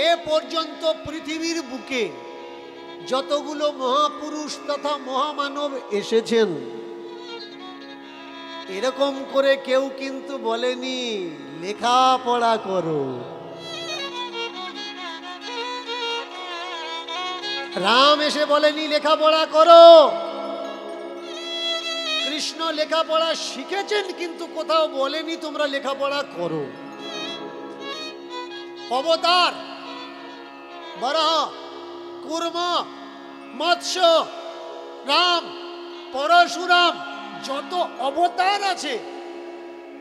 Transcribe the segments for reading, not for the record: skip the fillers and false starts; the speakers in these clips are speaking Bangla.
এ পর্যন্ত পৃথিবীর বুকে যতগুলো মহাপুরুষ তথা মহামানব এসেছেন, এরকম করে কেউ কিন্তু বলেনি লেখাপড়া করো। রাম এসে বলেনি লেখাপড়া করো। কৃষ্ণ লেখাপড়া শিখেছেন কিন্তু কোথাও বলেনি তোমরা লেখাপড়া করো। অবতার বরাহ, কুর্ম, মৎস্য, রাম, পরশুরাম, যত অবতার আছে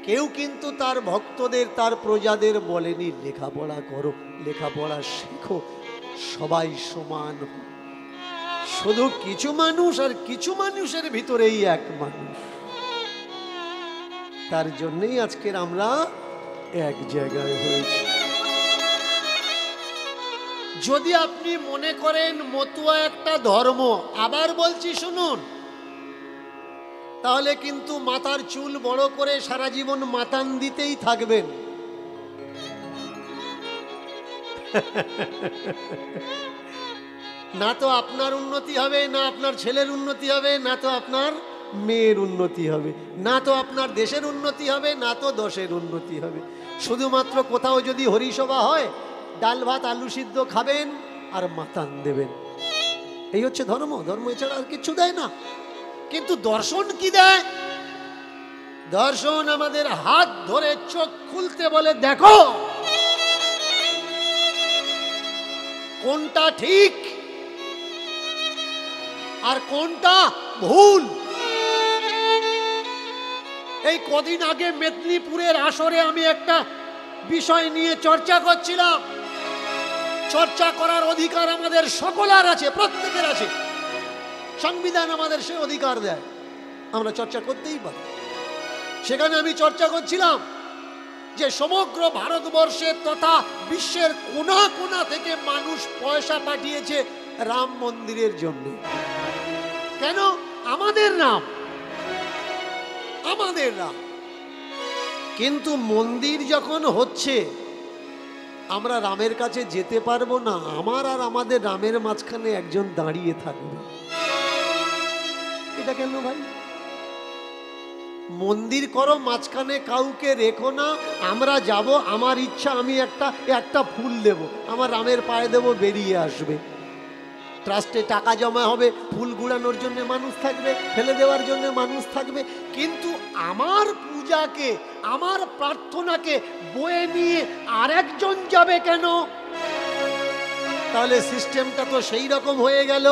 কেউ কিন্তু তার ভক্তদের, তার প্রজাদের বলেনি লেখাপড়া করো, লেখাপড়া শেখো, সবাই সমান। শুধু কিছু মানুষ, আর কিছু মানুষের ভিতরেই এক মানুষ। তার জন্যই আজকের আমরা এক জায়গায় হয়েছি। যদি আপনি মনে করেন মতুয়া একটা ধর্ম, আবার বলছি শুনুন, তাহলে কিন্তু মাথার চুল বড় করে সারা জীবন মাতান দিতেই থাকবেন। না তো আপনার উন্নতি হবে, না আপনার ছেলের উন্নতি হবে, না তো আপনার মেয়ের উন্নতি হবে, না তো আপনার দেশের উন্নতি হবে, না তো দশের উন্নতি হবে। শুধুমাত্র কোথাও যদি হরিসভা হয়, ডাল ভাত আলু সিদ্ধ খাবেন আর মাতান দেবেন। এই হচ্ছে ধর্ম। ধর্ম এছাড়া আর কিছু দেয় না। কিন্তু দর্শন কি দেয়? দর্শন আমাদের হাত ধরে চোখ খুলতে বলে, দেখো কোনটা ঠিক আর কোনটা ভুল। এই কদিন আগে মেদিনীপুরের আসরে আমি একটা বিষয় নিয়ে চর্চা করছিলাম। চর্চা করার অধিকার আমাদের সকলের আছে, প্রত্যেকের আছে। সংবিধান আমাদের সে অধিকার দেয়, আমরা চর্চা করতেই পারি। সেখানে আমি চর্চা করছিলাম যে সমগ্র ভারতবর্ষে তথা বিশ্বের কোনা কোনা থেকে মানুষ পয়সা পাঠিয়েছে রাম মন্দিরের জন্য। কেন? আমাদের নাম, আমাদের নাম। কিন্তু মন্দির যখন হচ্ছে, আমরা রামের কাছে যেতে পারবো না। আমার আর আমাদের রামের মাঝখানে একজন দাঁড়িয়ে থাকবে। এটা কেন ভাই? মন্দির করো, মাঝখানে কাউকে রেখো না। আমরা যাব, আমার ইচ্ছা আমি একটা ফুল দেব, আমার রামের পায়ে দেব, বেরিয়ে আসবে। ট্রাস্টে টাকা জমা হবে, ফুল গুড়ানোর জন্য মানুষ থাকবে, ফেলে দেওয়ার জন্য মানুষ থাকবে। কিন্তু আমার পূজাকে, আমার প্রার্থনাকে বয়ে নিয়ে আরেকজন যাবে কেন? তাহলে সিস্টেমটা তো সেই রকম হয়ে গেল।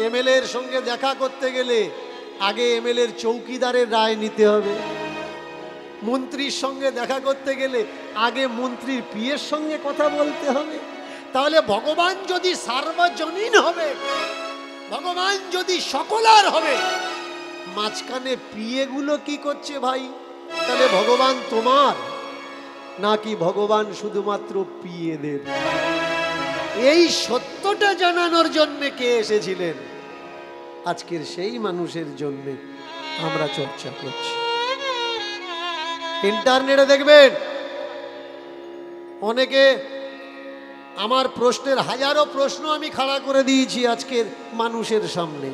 এমএলএ এর সঙ্গে দেখা করতে গেলে আগে এমএলএ এর চৌকিদারের রায় নিতে হবে। মন্ত্রীর সঙ্গে দেখা করতে গেলে আগে মন্ত্রীর পিএর সঙ্গে কথা বলতে হবে। তাহলে ভগবান যদি সার্বজনীন হবে, ভগবান যদি সকলার হবে, মাঝখানে পিএগুলো কি করছে ভাই? তাহলে ভগবান তোমার নাকি ভগবান শুধুমাত্র পিএদের? এই সত্যটা জানানোর জন্য কে এসেছিলেন? আজকের সেই মানুষের জন্য আমরা চর্চা করছি। ইন্টারনেটে দেখবেন অনেকে আমার প্রশ্নের হাজারো প্রশ্ন আমি খাড়া করে দিয়েছি আজকের মানুষের সামনে।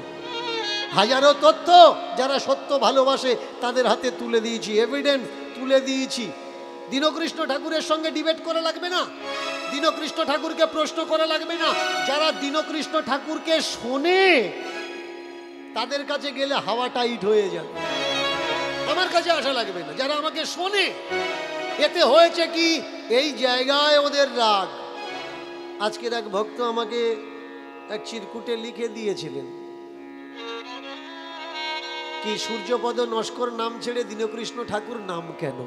হাজারো তথ্য যারা সত্য ভালোবাসে তাদের হাতে তুলে দিয়েছি, এভিডেন্স তুলে দিয়েছি। দীনকৃষ্ণ ঠাকুরের সঙ্গে ডিবেট করা লাগবে না, দীনকৃষ্ণ ঠাকুরকে প্রশ্ন করা লাগবে না। যারা দীনকৃষ্ণ ঠাকুরকে শোনে তাদের কাছে গেলে হাওয়া টাইট হয়ে যাবে, আমার কাছে আসা লাগবে না। যারা আমাকে শোনে, এতে হয়েছে কি, এই জায়গায় ওদের রাগ। আজকের এক ভক্ত আমাকে এক চিরকুটে লিখে দিয়েছিলেন কি, সূর্যপদ নস্কর নাম ছেড়ে দীনকৃষ্ণ ঠাকুর নাম কেন?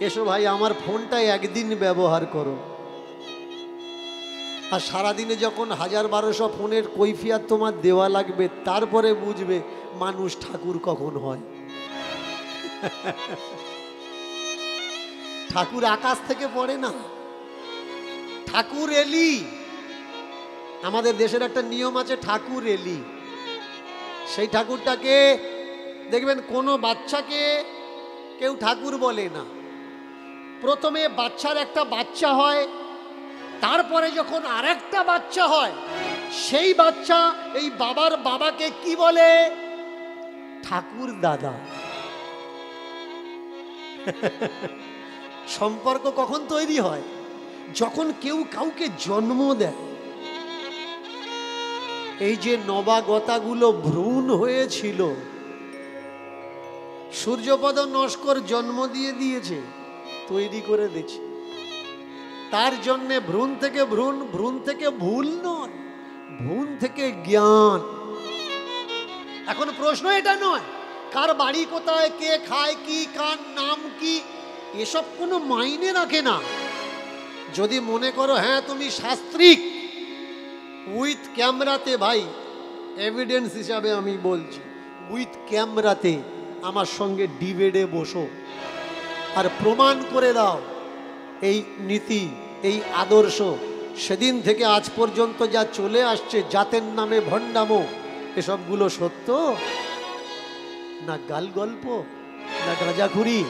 এসো ভাই, আমার ফোনটা একদিন ব্যবহার করো, আর সারাদিনে যখন 1000-1200 ফোনের কৈফিয়ত তোমার দেওয়া লাগবে, তারপরে বুঝবে মানুষ ঠাকুর কখন হয়। ঠাকুর আকাশ থেকে পড়ে না, ঠাকুর এলি। আমাদের দেশের একটা নিয়ম আছে, ঠাকুর এলি। সেই ঠাকুরটাকে দেখবেন কোনো বাচ্চাকে কেউ ঠাকুর বলে না, প্রথমে বাচ্চার একটা বাচ্চা হয়, তারপরে যখন আরেকটা বাচ্চা হয় সেই বাচ্চা এই বাবার বাবাকে কি বলে? ঠাকুর দাদা। সম্পর্ক কখন তৈরি হয়? যখন কেউ কাউকে জন্ম দেয়। এই যে নবাগতাগুলো ভ্রূণ হয়েছিল, সূর্যপদ নস্কর জন্ম দিয়ে দিয়েছে, তৈরি করে দিয়েছে। তার জন্যে ভ্রূণ থেকে ভ্রূণ, ভ্রূণ থেকে ভুল নয়, ভ্রূণ থেকে জ্ঞান। এখন প্রশ্ন এটা নয় কার বাড়ি কোথায়, কে খায় কি, কার নাম কি, এসব কোনো মাইনে রাখে না। যদি মনে করো হ্যাঁ তুমি শাস্ত্রিক, উইথ ক্যামেরাতে, ভাই এভিডেন্স হিসাবে আমি বলছি, উইথ ক্যামেরাতে আমার সঙ্গে ডিবেটে বসো আর প্রমাণ করে দাও এই নীতি, এই আদর্শ সেদিন থেকে আজ পর্যন্ত যা চলে আসছে, জাতের নামে ভণ্ডামো, এসবগুলো সত্য না গাল গল্প, না গাঁজাখুরি,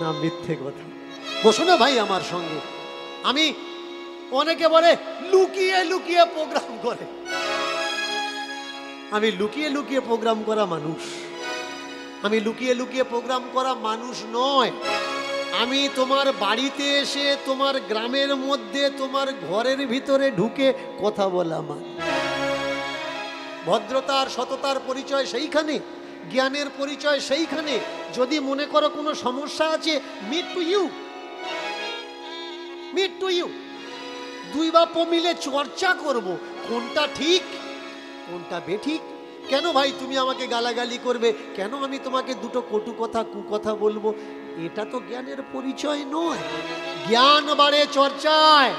না মিথ্যে কথা। বসো না ভাই আমার সঙ্গে। আমি, অনেকে বলে লুকিয়ে লুকিয়ে প্রোগ্রাম করে, আমি লুকিয়ে লুকিয়ে প্রোগ্রাম করা মানুষ, আমি লুকিয়ে লুকিয়ে প্রোগ্রাম করা মানুষ নয়। আমি তোমার বাড়িতে এসে, তোমার গ্রামের মধ্যে, তোমার ঘরের ভিতরে ঢুকে কথা বলা মান। ভদ্রতার সততার পরিচয় সেইখানে, জ্ঞানের পরিচয় সেইখানে। যদি মনে করো কোনো সমস্যা আছে, meet to you, meet to you, দুই বাপ মিলে চর্চা করব কোনটা ঠিক কোনটা বেঠিক। কেন ভাই তুমি আমাকে গালাগালি করবে? কেন আমি তোমাকে দুটো কটু কথা, কুকথা বলবো? এটা তো জ্ঞানের পরিচয় নয়। জ্ঞান বাড়ে চর্চায়।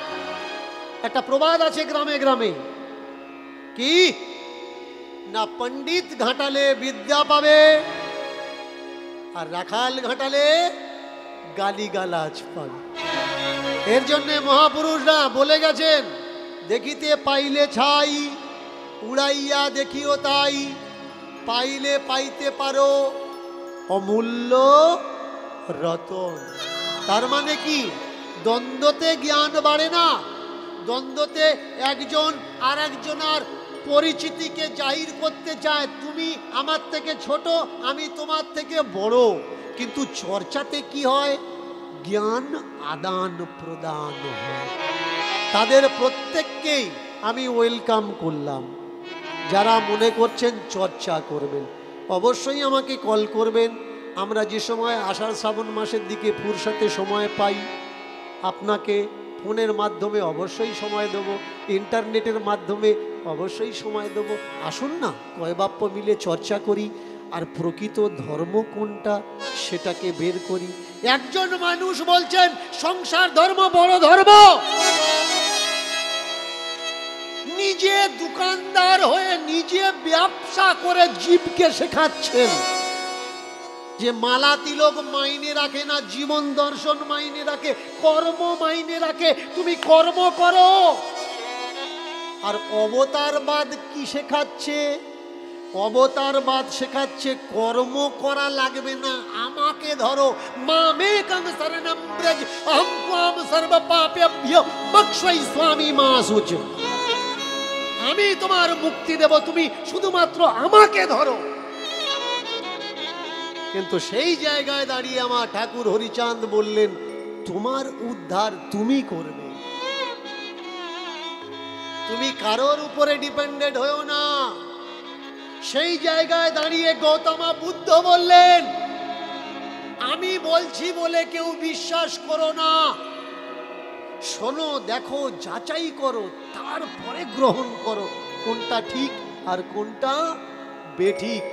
একটা প্রবাদ আছে গ্রামে গ্রামে, কি না পণ্ডিত ঘাটালে বিদ্যা পাবে, আর রাখাল ঘাটালে গালিগালাজ পাবে। এর জন্যে মহাপুরুষরা বলে গেছেন, দেখিতে পাইলে ছাই, উড়াইয়া দেখিও তাই, পাইলে পাইতে পারো অমূল্য রতন। তার মানে কি? দ্বন্দ্বতে জ্ঞান বাড়ে না। দ্বন্দ্বতে একজন আর একজনের পরিচিতিকে জাহির করতে চায়, তুমি আমার থেকে ছোট, আমি তোমার থেকে বড়। কিন্তু চর্চাতে কি হয়? জ্ঞান আদান প্রদান হয়। তাদের প্রত্যেককেই আমি ওয়েলকাম করলাম। যারা মনে করছেন চর্চা করবেন, অবশ্যই আমাকে কল করবেন। আমরা যে সময় আষাঢ় শ্রাবণ মাসের দিকে ফুরসাতে সময় পাই, আপনাকে ফোনের মাধ্যমে অবশ্যই সময় দেব, ইন্টারনেটের মাধ্যমে অবশ্যই সময় দেব। আসুন না, কয় বাপ্য মিলে চর্চা করি, আর প্রকৃত ধর্ম কোনটা সেটাকে বের করি। একজন মানুষ বলছেন সংসার ধর্ম বড় ধর্ম, নিজে দোকানদার হয়ে নিজে ব্যবসা করে জীবকে শেখাচ্ছেন যে মালা তিলক মাইনে রাখে না, জীবন দর্শন মাইনে রাখে, কর্ম মাইনে রাখে। তুমি কর্ম করো। আর অবতারবাদ কি শেখাচ্ছে? অবতারবাদ শেখাচ্ছে কর্ম করা লাগবে না, আমাকে ধরো। মামেকং শরণম ব্রজ অহং ত্বাম সর্ব পাপেভ্যো মোক্ষয়ি স্বামী মা শুচ। আমি তোমার মুক্তি দেব, তুমি শুধুমাত্র আমাকে ধরো। কিন্তু সেই জায়গায় দাঁড়িয়ে আমার ঠাকুর হরিচাঁদ বললেন, তোমার উদ্ধার তুমি করবে, তুমি কারোর উপরে ডিপেন্ডেন্ট হয়েও না। সেই জায়গায় দাঁড়িয়ে গৌতম বুদ্ধ বললেন, আমি বলছি বলে কেউ বিশ্বাস করো না, শোনো, দেখো, যাচাই করো, তারপরে গ্রহণ করো কোনটা ঠিক আর কোনটা বেঠিক।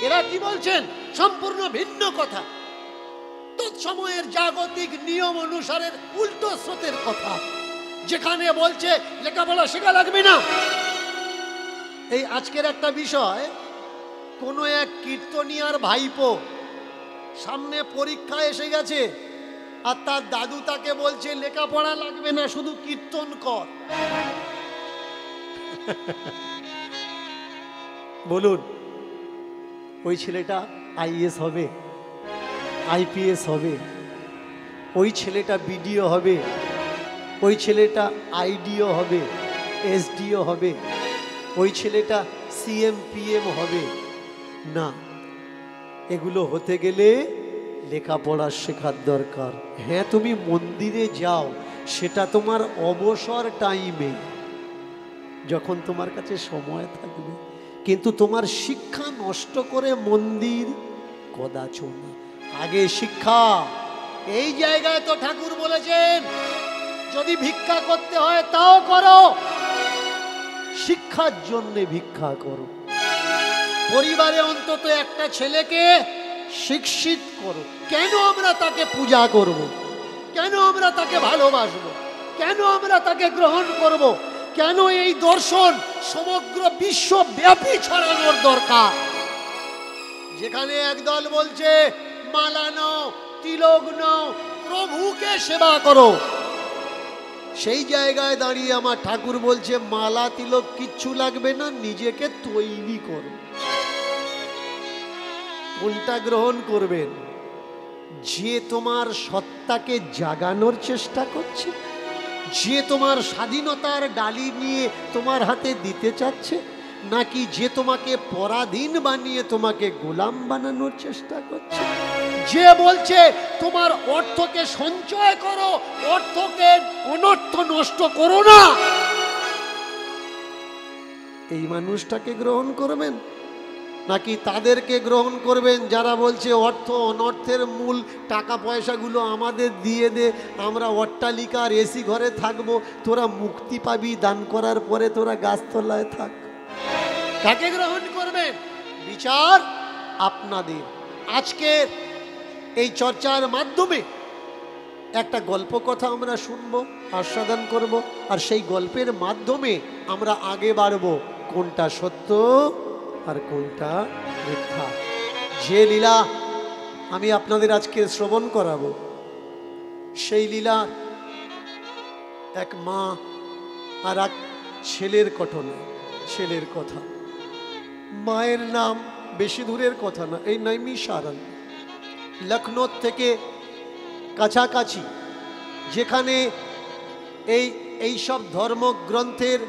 এরা কি বলছেন? সম্পূর্ণ ভিন্ন কথা, তৎসময়ের জাগতিক নিয়ম অনুসারের উল্টো স্রোতের কথা, যেখানে বলছে লেখাপড়া শেখা লাগবে না। এই আজকের একটা বিষয়, কোনো এক কীর্তনিয়ার ভাইপো সামনে পরীক্ষা এসে গেছে, আর তার দাদু তাকে বলছে লেখাপড়া লাগবে না, শুধু কীর্তন কর। বলুন, ওই ছেলেটা আইএস হবে, আইপিএস হবে, ওই ছেলেটা বিডিও হবে, ওই ছেলেটা আইডিও হবে, এসডিও হবে, ওই ছেলেটা সিএম পিএম হবে না। এগুলো হতে গেলে লেখাপড়া শেখার দরকার। হ্যাঁ, তুমি মন্দিরে যাও, সেটা তোমার অবসর টাইমে, যখন তোমার কাছে সময় থাকবে, কিন্তু তোমার শিক্ষা নষ্ট করে মন্দির কদাচ না। আগে শিক্ষা। এই জায়গায় তো ঠাকুর বলেছেন যদি ভিক্ষা করতে হয় তাও করো, শিক্ষার জন্য ভিক্ষা করো। পরিবারে অন্তত একটা ছেলেকে শিক্ষিত করো। কেন আমরা তাকে পূজা করব? কেন আমরা তাকে ভালোবাসবো? কেন আমরা তাকে গ্রহণ করব? কেন এই দর্শন সমগ্র বিশ্বব্যাপী ছড়ানোর দরকার? যেখানে একদল বলছে মালা নাও, তিলক নাও, প্রভুকে সেবা করো, সেই জায়গায় দাঁড়িয়ে আমার ঠাকুর বলছে মালা তিলক কিচ্ছু লাগবে না, নিজেকে তৈরি করো। কোনটা গ্রহণ করবেন? যে তোমার সত্তাকে জাগানোর চেষ্টা করছে, যে তোমার স্বাধীনতার ডালি নিয়ে তোমার হাতে দিতে চাচ্ছে, নাকি যে তোমাকে পরাধীন বানিয়ে তোমাকে গোলাম বানানোর চেষ্টা করছে? যে বলছে তোমার অর্থকে সঞ্চয় করো, অর্থকে অনর্থ নষ্ট করো না, এই মানুষটাকে গ্রহণ করবেন? নাকি তাদেরকে গ্রহণ করবেন যারা বলছে অর্থ অনর্থের মূল টাকা পয়সাগুলো আমাদের দিয়ে দে, আমরা অট্টালিকার এসি ঘরে থাকবো, তোরা মুক্তি পাবি দান করার পরে, তোরা গাছতলায় থাক? কাকে গ্রহণ করবেন? বিচার আপনাদের। আজকে এই চর্চার মাধ্যমে একটা গল্প কথা আমরা শুনবো, আস্বাদন করব, আর সেই গল্পের মাধ্যমে আমরা আগে বাড়বো কোনটা সত্য আর কোনটা মিথ্যা। যে লীলা আমি আপনাদের আজকে শ্রবণ করাবো, সেই লীলা এক মা আর এক ছেলের ঘটনা, ছেলের কথা। মায়ের নাম বেশি দূরের কথা না, এই নৈমিষারণ, লখনৌ থেকে কাছাকাছি, যেখানে এই সব ধর্মগ্রন্থের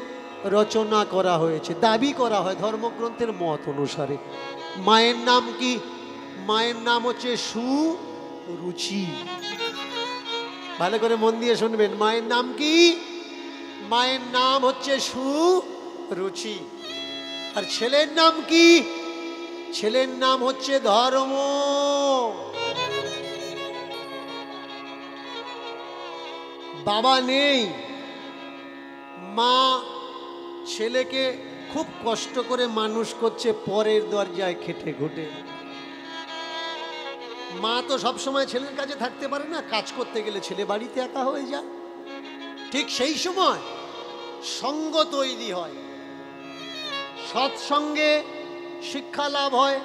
রচনা করা হয়েছে, দাবি করা হয় ধর্মগ্রন্থের মত অনুসারে। মায়ের নাম কি? মায়ের নাম হচ্ছে সুরুচি। ভালো করে মন দিয়ে শুনবেন, মায়ের নাম কি? মায়ের নাম হচ্ছে সুরুচি। আর ছেলের নাম কি? ছেলের নাম হচ্ছে ধর্ম। বাবা নেই, মা ছেলেকে খুব কষ্ট করে মানুষ করছে পরের দরজায় খেটে খুঁটে। মা তো সবসময় ছেলের কাছে থাকতে পারে না, কাজ করতে গেলে ছেলে বাড়িতে একা হয়ে যায়। ঠিক সেই সময় সঙ্গ তৈরি হয়, সৎসঙ্গে শিক্ষা লাভ হয়,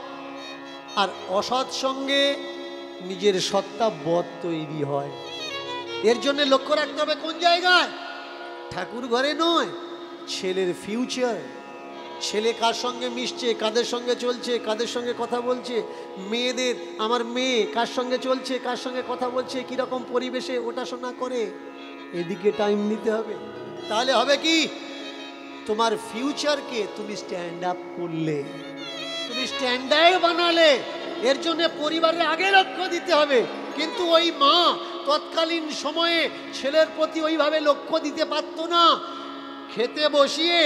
আর অসৎসঙ্গে নিজের সত্তা বধ তৈরি হয়। এর জন্য লক্ষ্য রাখতে হবে কোন জায়গায়? ঠাকুর ঘরে নয়, ছেলের ফিউচার। ছেলে কার সঙ্গে মিশছে, কাদের সঙ্গে চলছে, কাদের সঙ্গে কথা বলছে, মেয়েদের আমার মেয়ে কার সঙ্গে চলছে, কার সঙ্গে কথা বলছে, কিরকম পরিবেশে ওঠাশোনা করে, এদিকে টাইম দিতে হবে। তাহলে হবে কি? তোমার ফিউচারকে তুমি স্ট্যান্ড আপ করলে, তুমি স্ট্যান্ডার্ড বানালে। এর জন্য পরিবারের আগে লক্ষ্য দিতে হবে। কিন্তু ওই মা তৎকালীন সময়ে ছেলের প্রতি ওইভাবে লক্ষ্য দিতে পারতো না। খেতে বসিয়ে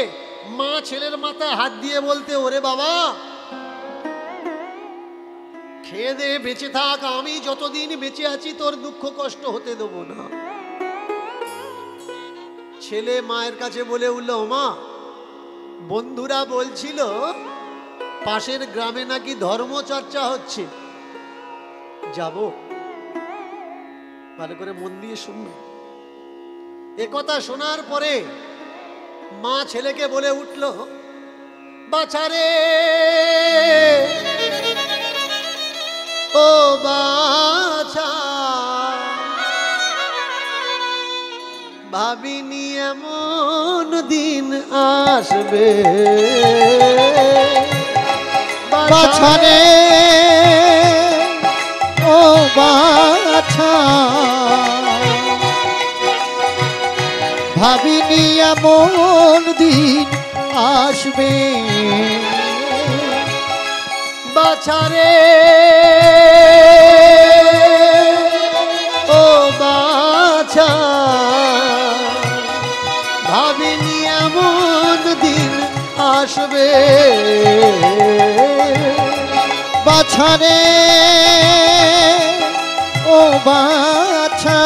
মা ছেলের মাথায় হাত দিয়ে বলতে, ওরে বাবা খেয়ে দে, বেঁচে থাক, আমি যতদিন বেঁচে আছি তোর দুঃখ কষ্ট হতে দেবো না। ছেলে মায়ের কাছে বলে উঠল, মা বন্ধুরা বলছিল পাশের গ্রামে নাকি ধর্মচর্চা হচ্ছে, যাব? ভালো করে মন দিয়ে শুনবে। এ কথা শোনার পরে মা ছেলেকে বলে উঠল, বাছারে ও বাছা, ভাবিনি এমন দিন আসবে, বাছারে ও বাছা, বাছা ভাবিনি এমন দিন আসবে বাছারে ও বাছা ভাবিনি এমন দিন আসবে বাছারে ও বাছা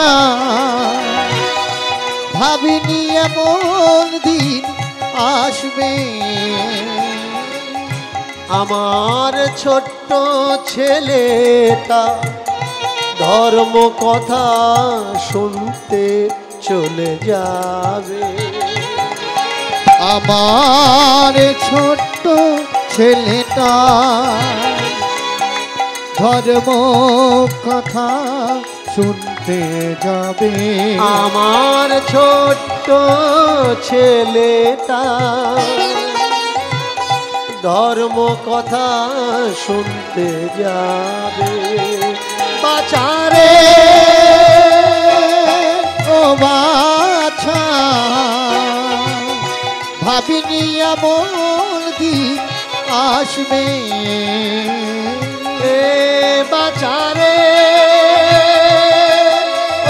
ভাবিনি এমন দিন আসবে আমার ছোট্ট ছেলেটা ধর্ম কথা শুনতে চলে যাবে আমার ছোট্ট ছেলেটা ধর্ম কথা শুনতে যাবে আমার ছোট্ট ছেলেটা ধর্ম কথা শুনতে যাবে বাছারে ও বাছা ভাবিনি এমন দিন আসবে এ বাছারে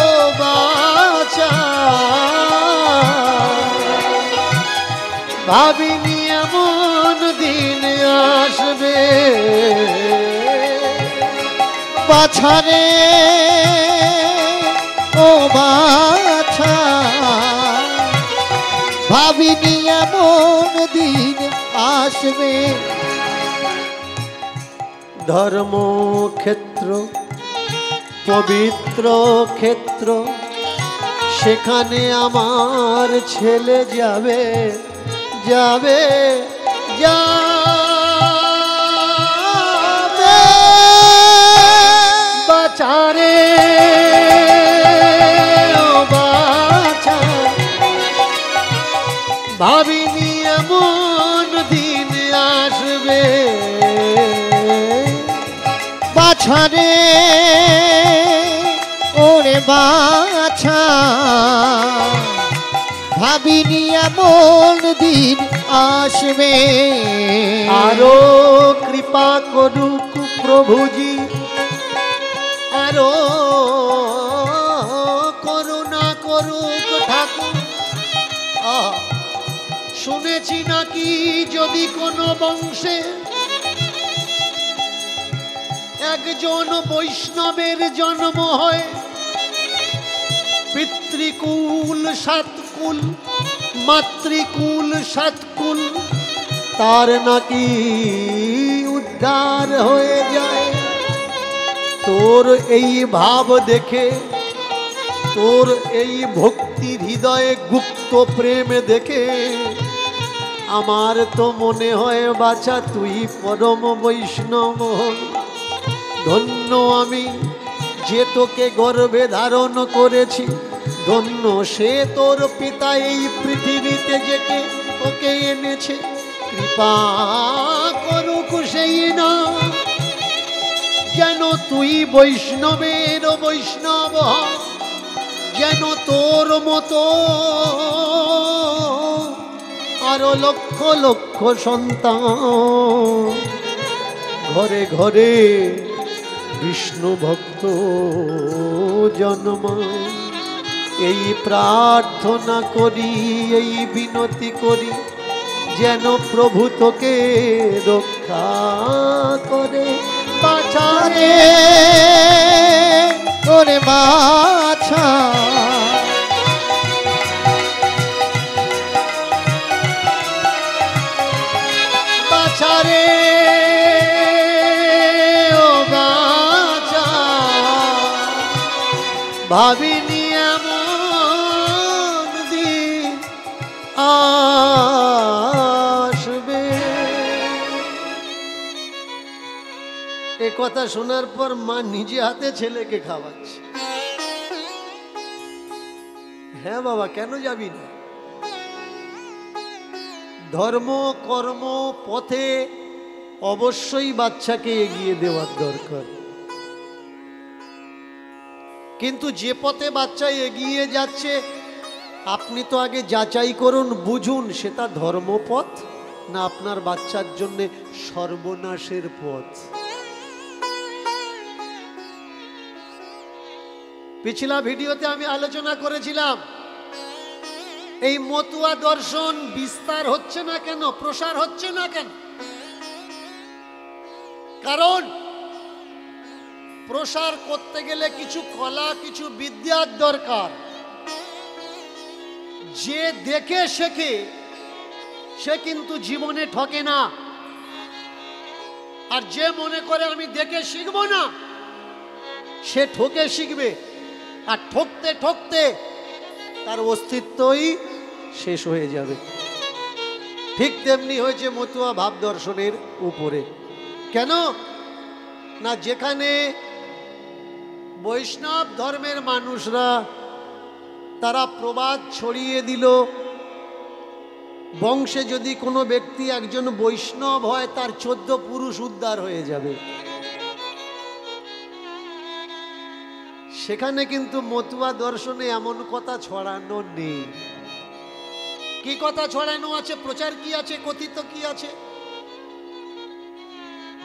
ও বাছা ভাবিনি এমন দিন আসবে বাছারে ও বাছা ভাবিনি এমন দিন আসবে ধর্মক্ষেত্র পবিত্র ক্ষেত্র সেখানে আমার ছেলে যাবে যাবে যাবে বাছারে ও বাছা ভাবিনি এমন দিন আসবে বাছারে ওরে বাছা ভাবিনি এমন দিন আসবে আরো কৃপা করুক প্রভুজি আরো করুণা করুক ঠাকুর শুনেছি নাকি যদি কোনো বংশে একজন বৈষ্ণবের জন্ম হয় পিতৃকুল সাতকুল মাতৃকুল সাতকুল তার নাকি উদ্ধার হয়ে যায় তোর এই ভাব দেখে তোর এই ভক্তি হৃদয়ে গুপ্ত প্রেম দেখে আমার তো মনে হয় বাছা তুই পরম বৈষ্ণব ধন্য আমি যে তোকে গর্ভে ধারণ করেছি ধন্য সে তোর পিতা এই পৃথিবীতে যেকে তোকে এনেছে কৃপা করুক সেই না যেন তুই বৈষ্ণবের বৈষ্ণব যেন তোর মতো আরো লক্ষ লক্ষ সন্তান ঘরে ঘরে বিষ্ণু ভক্ত জন্মায় এই প্রার্থনা করি এই বিনতি করি যেন প্রভু তোকে রক্ষা করে বাছারে ওরে বাছা বাছারে ও বাছা ভাবিনি এমন দিন আসবে এ কথা শোনার পর মা নিজে হাতে ছেলেকে খাওয়াচ্ছে হ্যাঁ বাবা কেন যাবি না ধর্ম কর্ম পথে অবশ্যই বাচ্চাকে এগিয়ে দেওয়ার দরকার কিন্তু যে পথে বাচ্চা এগিয়ে যাচ্ছে আপনি তো আগে যাচাই করুন, বুঝুন সেটা ধর্মপথ না আপনার বাচ্চার জন্য সর্বনাশের পথ। পিছলা ভিডিওতে আমি আলোচনা করেছিলাম এই মতুয়া দর্শন বিস্তার হচ্ছে না কেন, প্রসার হচ্ছে না কেন? কারণ প্রসার করতে গেলে কিছু কলা, কিছু বিদ্যার দরকার। যে দেখে শেখে সে কিন্তু জীবনে ঠকে না, আর যে মনে করে আমি দেখে শিখবো না সে ঠকে শিখবে, আর ঠকতে ঠকতে তার অস্তিত্বই শেষ হয়ে যাবে। ঠিক তেমনি হয়েছে মতুয়া ভাব দর্শনের উপরে। কেন না, যেখানে বৈষ্ণব ধর্মের মানুষরা তারা প্রবাদ ছড়িয়ে দিল, বংশে যদি কোনো ব্যক্তি একজন বৈষ্ণব হয় তার 14 পুরুষ উদ্ধার হয়ে যাবে। সেখানে কিন্তু মতুয়া দর্শনে এমন কথা ছড়ানো নেই। কি কথা ছড়ানো আছে, প্রচার কি আছে, কথিত কি আছে?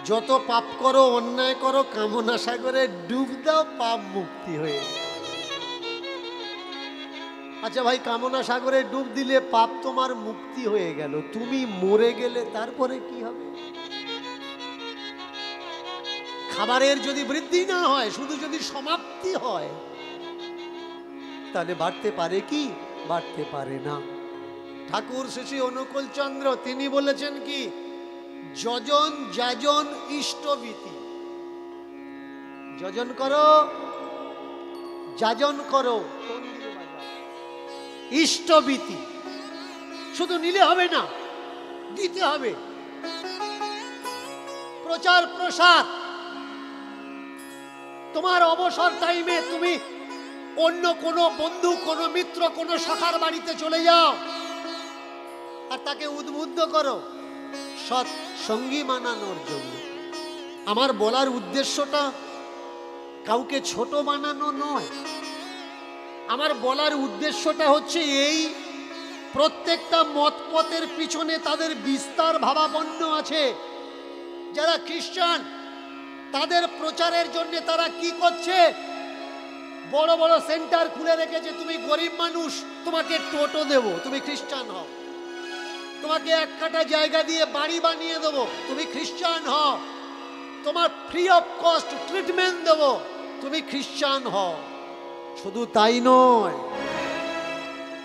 যত পাপ করো, অন্যায় করো, কামনা সাগরে ডুব দাও, পাপ মুক্তি হয়ে। আচ্ছা ভাই, কামনা সাগরে ডুব দিলে পাপ তোমার মুক্তি হয়ে গেল, তুমি মরে গেলে তারপরে কি হবে? খাবারের যদি বৃদ্ধি না হয়, শুধু যদি সমাপ্তি হয়, তাহলে বাড়তে পারে কি? বাড়তে পারে না। ঠাকুর শ্রী অনুকূল চন্দ্র তিনি বলেছেন কি, যজন যাজন ইষ্টভীতি। যজন করো, যাজন করো, ইষ্টভীতি। শুধু নিলে হবে না, দিতে হবে। প্রচার প্রসার। তোমার অবসর টাইমে তুমি অন্য কোনো বন্ধু, কোনো মিত্র, কোনো শাখার বাড়িতে চলে যাও আর তাকে উদ্বুদ্ধ করো সৎ সঙ্গী বানানোর জন্য। আমার বলার উদ্দেশ্যটা কাউকে ছোট বানানো নয়। আমার বলার উদ্দেশ্যটা হচ্ছে এই, প্রত্যেকটা মতপথের পিছনে তাদের বিস্তার ভাবাপন্ন আছে। যারা খ্রিস্টান তাদের প্রচারের জন্য তারা কি করছে? বড় বড় সেন্টার খুলে রেখেছে। তুমি গরিব মানুষ, তোমাকে টোটো দেব, তুমি খ্রিস্টান হও। তোমাকে 1 কাঠা জায়গা দিয়ে বাড়ি বানিয়ে দেবো, তুমি খ্রিস্টান হও। তোমার ফ্রি অফ কস্ট ট্রিটমেন্ট দেব, তুমি খ্রিস্টান হও। শুধু তাই নয়,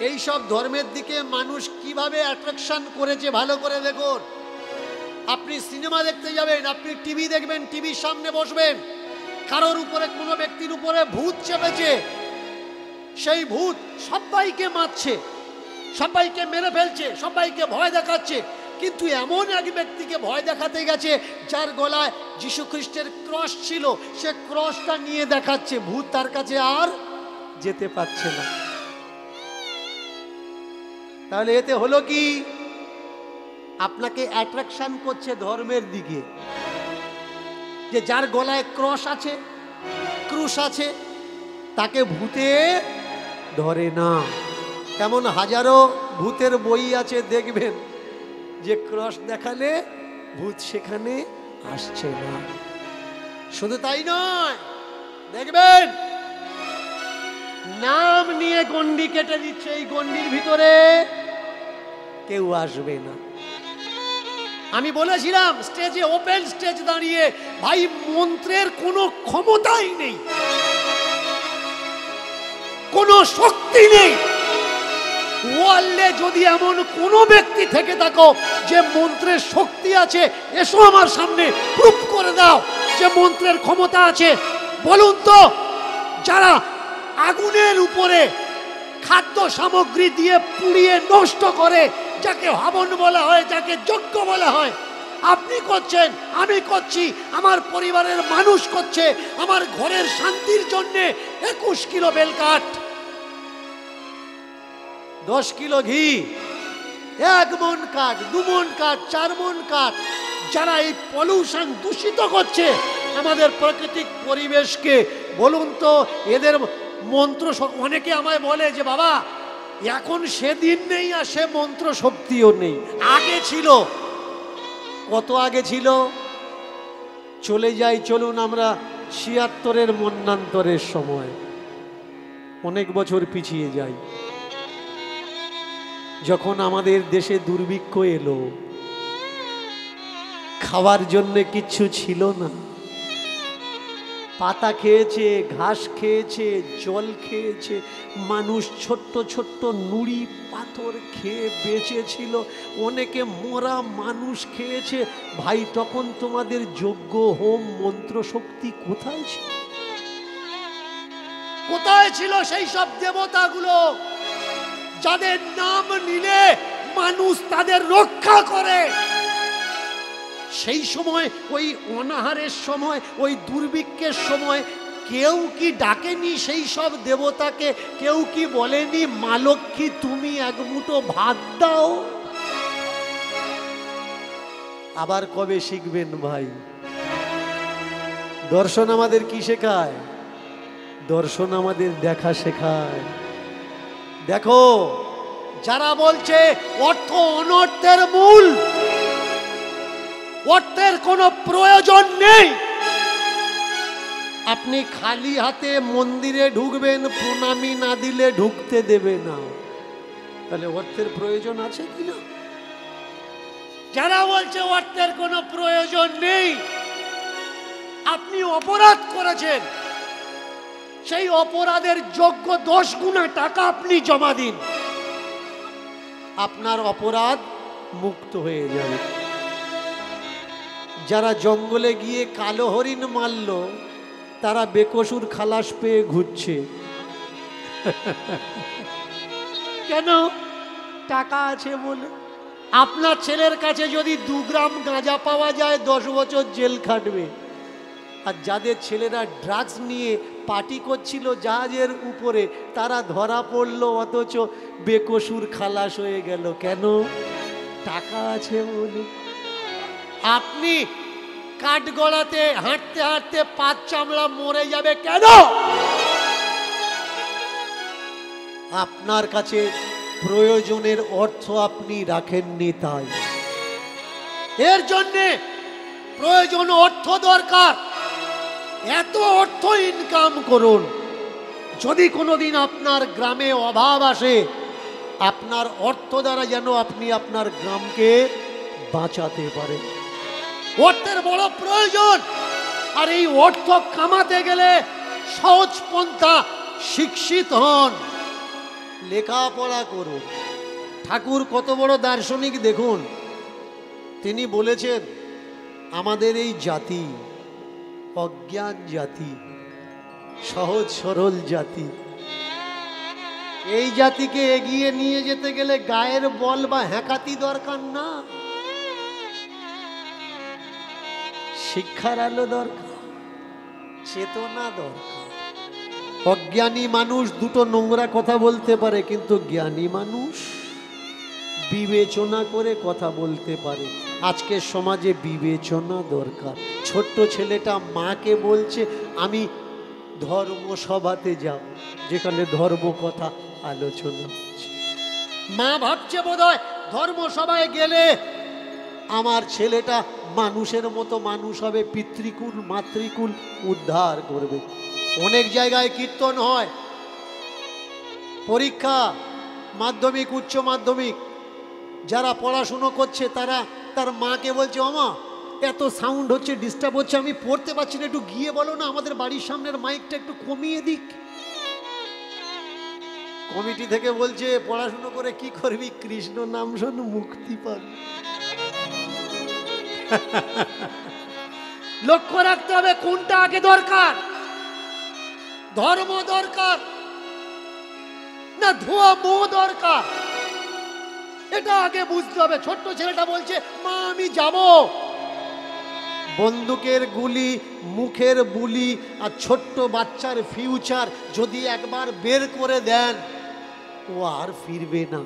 এই সব ধর্মের দিকে মানুষ কিভাবে অ্যাট্রাকশন করেছে ভালো করে দেখুন। আপনি সিনেমা দেখতে যাবেন, আপনি টিভি দেখবেন, টিভির সামনে বসবেন, কারোর উপরে, কোনো ব্যক্তির উপরে ভূত চেপেছে, সেই ভূত সবাইকে মারছে, সবাইকে মেরে ফেলছে, সবাইকে ভয় দেখাচ্ছে। কিন্তু এমন এক ব্যক্তিকে ভয় দেখাতে গেছে যার গলায় যীশু খ্রিস্টের ক্রস ছিল, সে ক্রসটা নিয়ে দেখাচ্ছে, ভূত তার কাছে আর যেতে পারছে না। তাহলে এতে হলো কি? আপনাকে অ্যাট্রাকশন করছে ধর্মের দিকে, যে যার গলায় ক্রস আছে, ক্রুশ আছে, তাকে ভূতে ধরে না। এমন হাজারো ভূতের বই আছে, দেখবেন যে ক্রস দেখালে ভূত সেখানে আসছে না। শুধু তাই নয়, দেখবেন নাম নিয়ে গন্ডি কেটে দিচ্ছে, এই গন্ডির ভিতরে কেউ আসবে না। আমি বলেছিলাম স্টেজে, ওপেন স্টেজ দাঁড়িয়ে, ভাই মন্ত্রের কোনো ক্ষমতাই নেই, কোনো শক্তি নেই। ওয়ার্ল্ডে যদি এমন কোনো ব্যক্তি থেকে থাকো যে মন্ত্রের শক্তি আছে, এসো আমার সামনে, প্রুফ করে দাও যে মন্ত্রের ক্ষমতা আছে। বলুন তো, যারা আগুনের উপরে খাদ্য সামগ্রী দিয়ে পুড়িয়ে নষ্ট করে, যাকে হবন বলা হয়, যাকে যজ্ঞ বলা হয়, আপনি করছেন, আমি করছি, আমার পরিবারের মানুষ করছে, আমার ঘরের শান্তির জন্য 21 কিলো বেলকাঠ, 10 কিলো ঘি, 1 মণ কাঠ, 2 মণ কাঠ, 4 মণ কাঠ। যারা এই পলিউশন দূষিত করছে আমাদের প্রাকৃতিক পরিবেশকে, বলুন তো মন্ত্র অনেকে আমায় বলে যে বাবা এখন সেদিন নেই আর সে মন্ত্র শক্তিও নেই, আগে ছিল। কত আগে ছিল? চলে যাই, চলুন আমরা ৭৬-এর মন্বন্তরের সময়, অনেক বছর পিছিয়ে যাই। যখন আমাদের দেশে দুর্ভিক্ষ এলো, খাওয়ার জন্য কিচ্ছু ছিল না, পাতা খেয়েছে, ঘাস খেয়েছে, জল খেয়েছে, মানুষ ছোট্ট ছোট্ট নুড়ি পাথর খেয়ে বেঁচেছিল, অনেকে মরা মানুষ খেয়েছে। ভাই তখন তোমাদের যজ্ঞ হোম মন্ত্র শক্তি কোথায় ছিল? কোথায় ছিল সেই সব দেবতাগুলো যাদের নাম নিলে মানুষ তাদের রক্ষা করে? সেই সময় ওই অনাহারের সময়, ওই দুর্ভিক্ষের সময় কেউ কি ডাকেনি সেই সব দেবতাকে? কেউ কি বলেনি মা লক্ষ্মী তুমি এক মুঠো ভাত দাও? আবার কবে শিখবেন ভাই? দর্শন আমাদের কি শেখায়? দর্শন আমাদের দেখা শেখায়। দেখো, যারা বলছে অর্থ অনর্থের মূল, অর্থের কোনো প্রয়োজন নেই, আপনি খালি হাতে মন্দিরে ঢুকবেন, প্রণামী না দিলে ঢুকতে দেবে না, তাহলে অর্থের প্রয়োজন আছে কিনা? যারা বলছে অর্থের কোনো প্রয়োজন নেই, আপনি অপরাধ করেছেন, সেই অপরাধের যোগ্য 10 গুণা টাকা আপনি জমা দিন, আপনার অপরাধ মুক্ত হয়ে যাবে। যারা জঙ্গলে গিয়ে কালো হরিণ মারল, তারা বেকসুর খালাস পেয়ে ঘুরছে। কেন? টাকা আছে বলে। আপনার ছেলের কাছে যদি 2 গ্রাম গাঁজা পাওয়া যায় 10 বছর জেল খাটবে। আর যাদের ছেলেরা ড্রাগস নিয়ে পার্টি করছিল জাহাজের উপরে, তারা ধরা পড়লো, অথচ বেকসুর খালাস হয়ে গেল। কেন? টাকা আছে বলে। আপনি কাঠগড়াতে হাঁটতে হাঁটতে পাঁচ চামড়া মরে যাবে কেন? আপনার কাছে প্রয়োজনের অর্থ আপনি রাখেননি, তাই। এর জন্যে প্রয়োজন অর্থ দরকার, এত অর্থ ইনকাম করুন। যদি কোনোদিন আপনার গ্রামে অভাব আসে, আপনার অর্থ দ্বারা যেন আপনি আপনার গ্রামকে বাঁচাতে পারেন। অর্থের বড় প্রয়োজন, আর এই অর্থ কামাতে গেলে সহজ পন্থা, শিক্ষিত হন, লেখাপড়া করুন। ঠাকুর কত বড় দার্শনিক দেখুন, তিনি বলেছেন আমাদের এই জাতি অজ্ঞান জাতি, সহজ সরল জাতি। এই জাতিকে এগিয়ে নিয়ে যেতে গেলে গায়ের বল বা হ্যাকাতি দরকার না, শিক্ষার আলো দরকার, চেতনা দরকার। অজ্ঞানী মানুষ দুটো নোংরা কথা বলতে পারে, কিন্তু জ্ঞানী মানুষ বিবেচনা করে কথা বলতে পারে। আজকের সমাজে বিবেচনা দরকার। ছোট্ট ছেলেটা মাকে বলছে আমি ধর্মসভাতে যাব, যেখানে ধর্ম কথা আলোচনা হচ্ছে। মা ভাবছে বোধহয় ধর্মসভায় গেলে আমার ছেলেটা মানুষের মতো মানুষ হবে, পিতৃকুল মাতৃকুল উদ্ধার করবে। অনেক জায়গায় কীর্তন হয়, পরীক্ষা, মাধ্যমিক উচ্চ মাধ্যমিক, যারা পড়াশুনো করছে তারা তার মাকে বলছে ওমা এত সাউন্ড হচ্ছে, ডিস্টার্ব হচ্ছে, আমি পড়তে পারছি না, একটু গিয়ে বলো না আমাদের বাড়ির সামনের মাইকটা একটু কমিয়ে দিক। কমিটি থেকে বলছে পড়াশুনো করে কি করবি, কৃষ্ণ নাম শোন মুক্তি পাবি। লক্ষ্য রাখতে হবে কোনটা আগে দরকার, ধর্ম দরকার না ধোয়া মোহ দরকার, এটা আগে বুঝতে হবে। ছোট্ট ছেলেটা বলছে মা আমি যাব। বন্দুকের গুলি, মুখের বুলি আর ছোট্ট বাচ্চার ফিউচার যদি একবার বের করে দেন, ও আর ফিরবে না।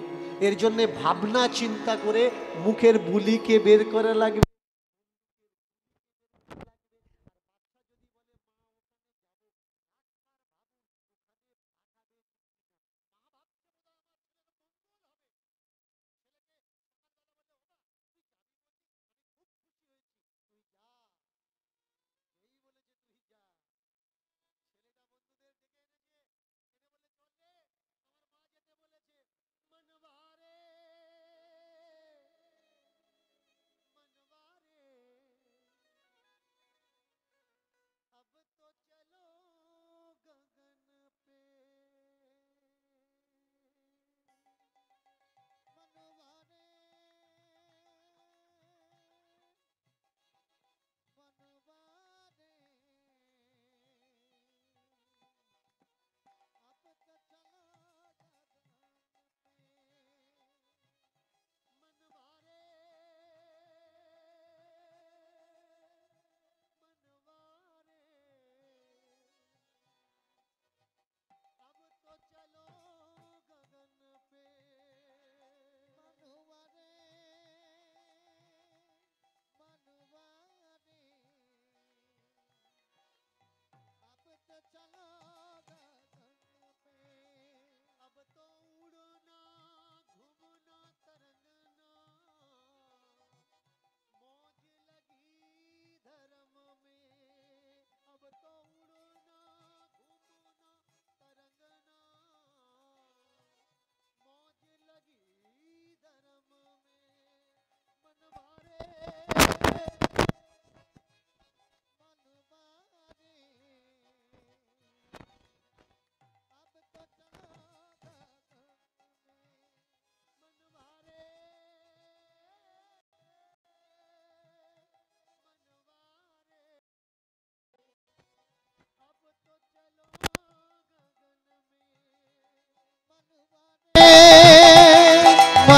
এর জন্য ভাবনা চিন্তা করে মুখের বুলিকে বের করে লাগবে।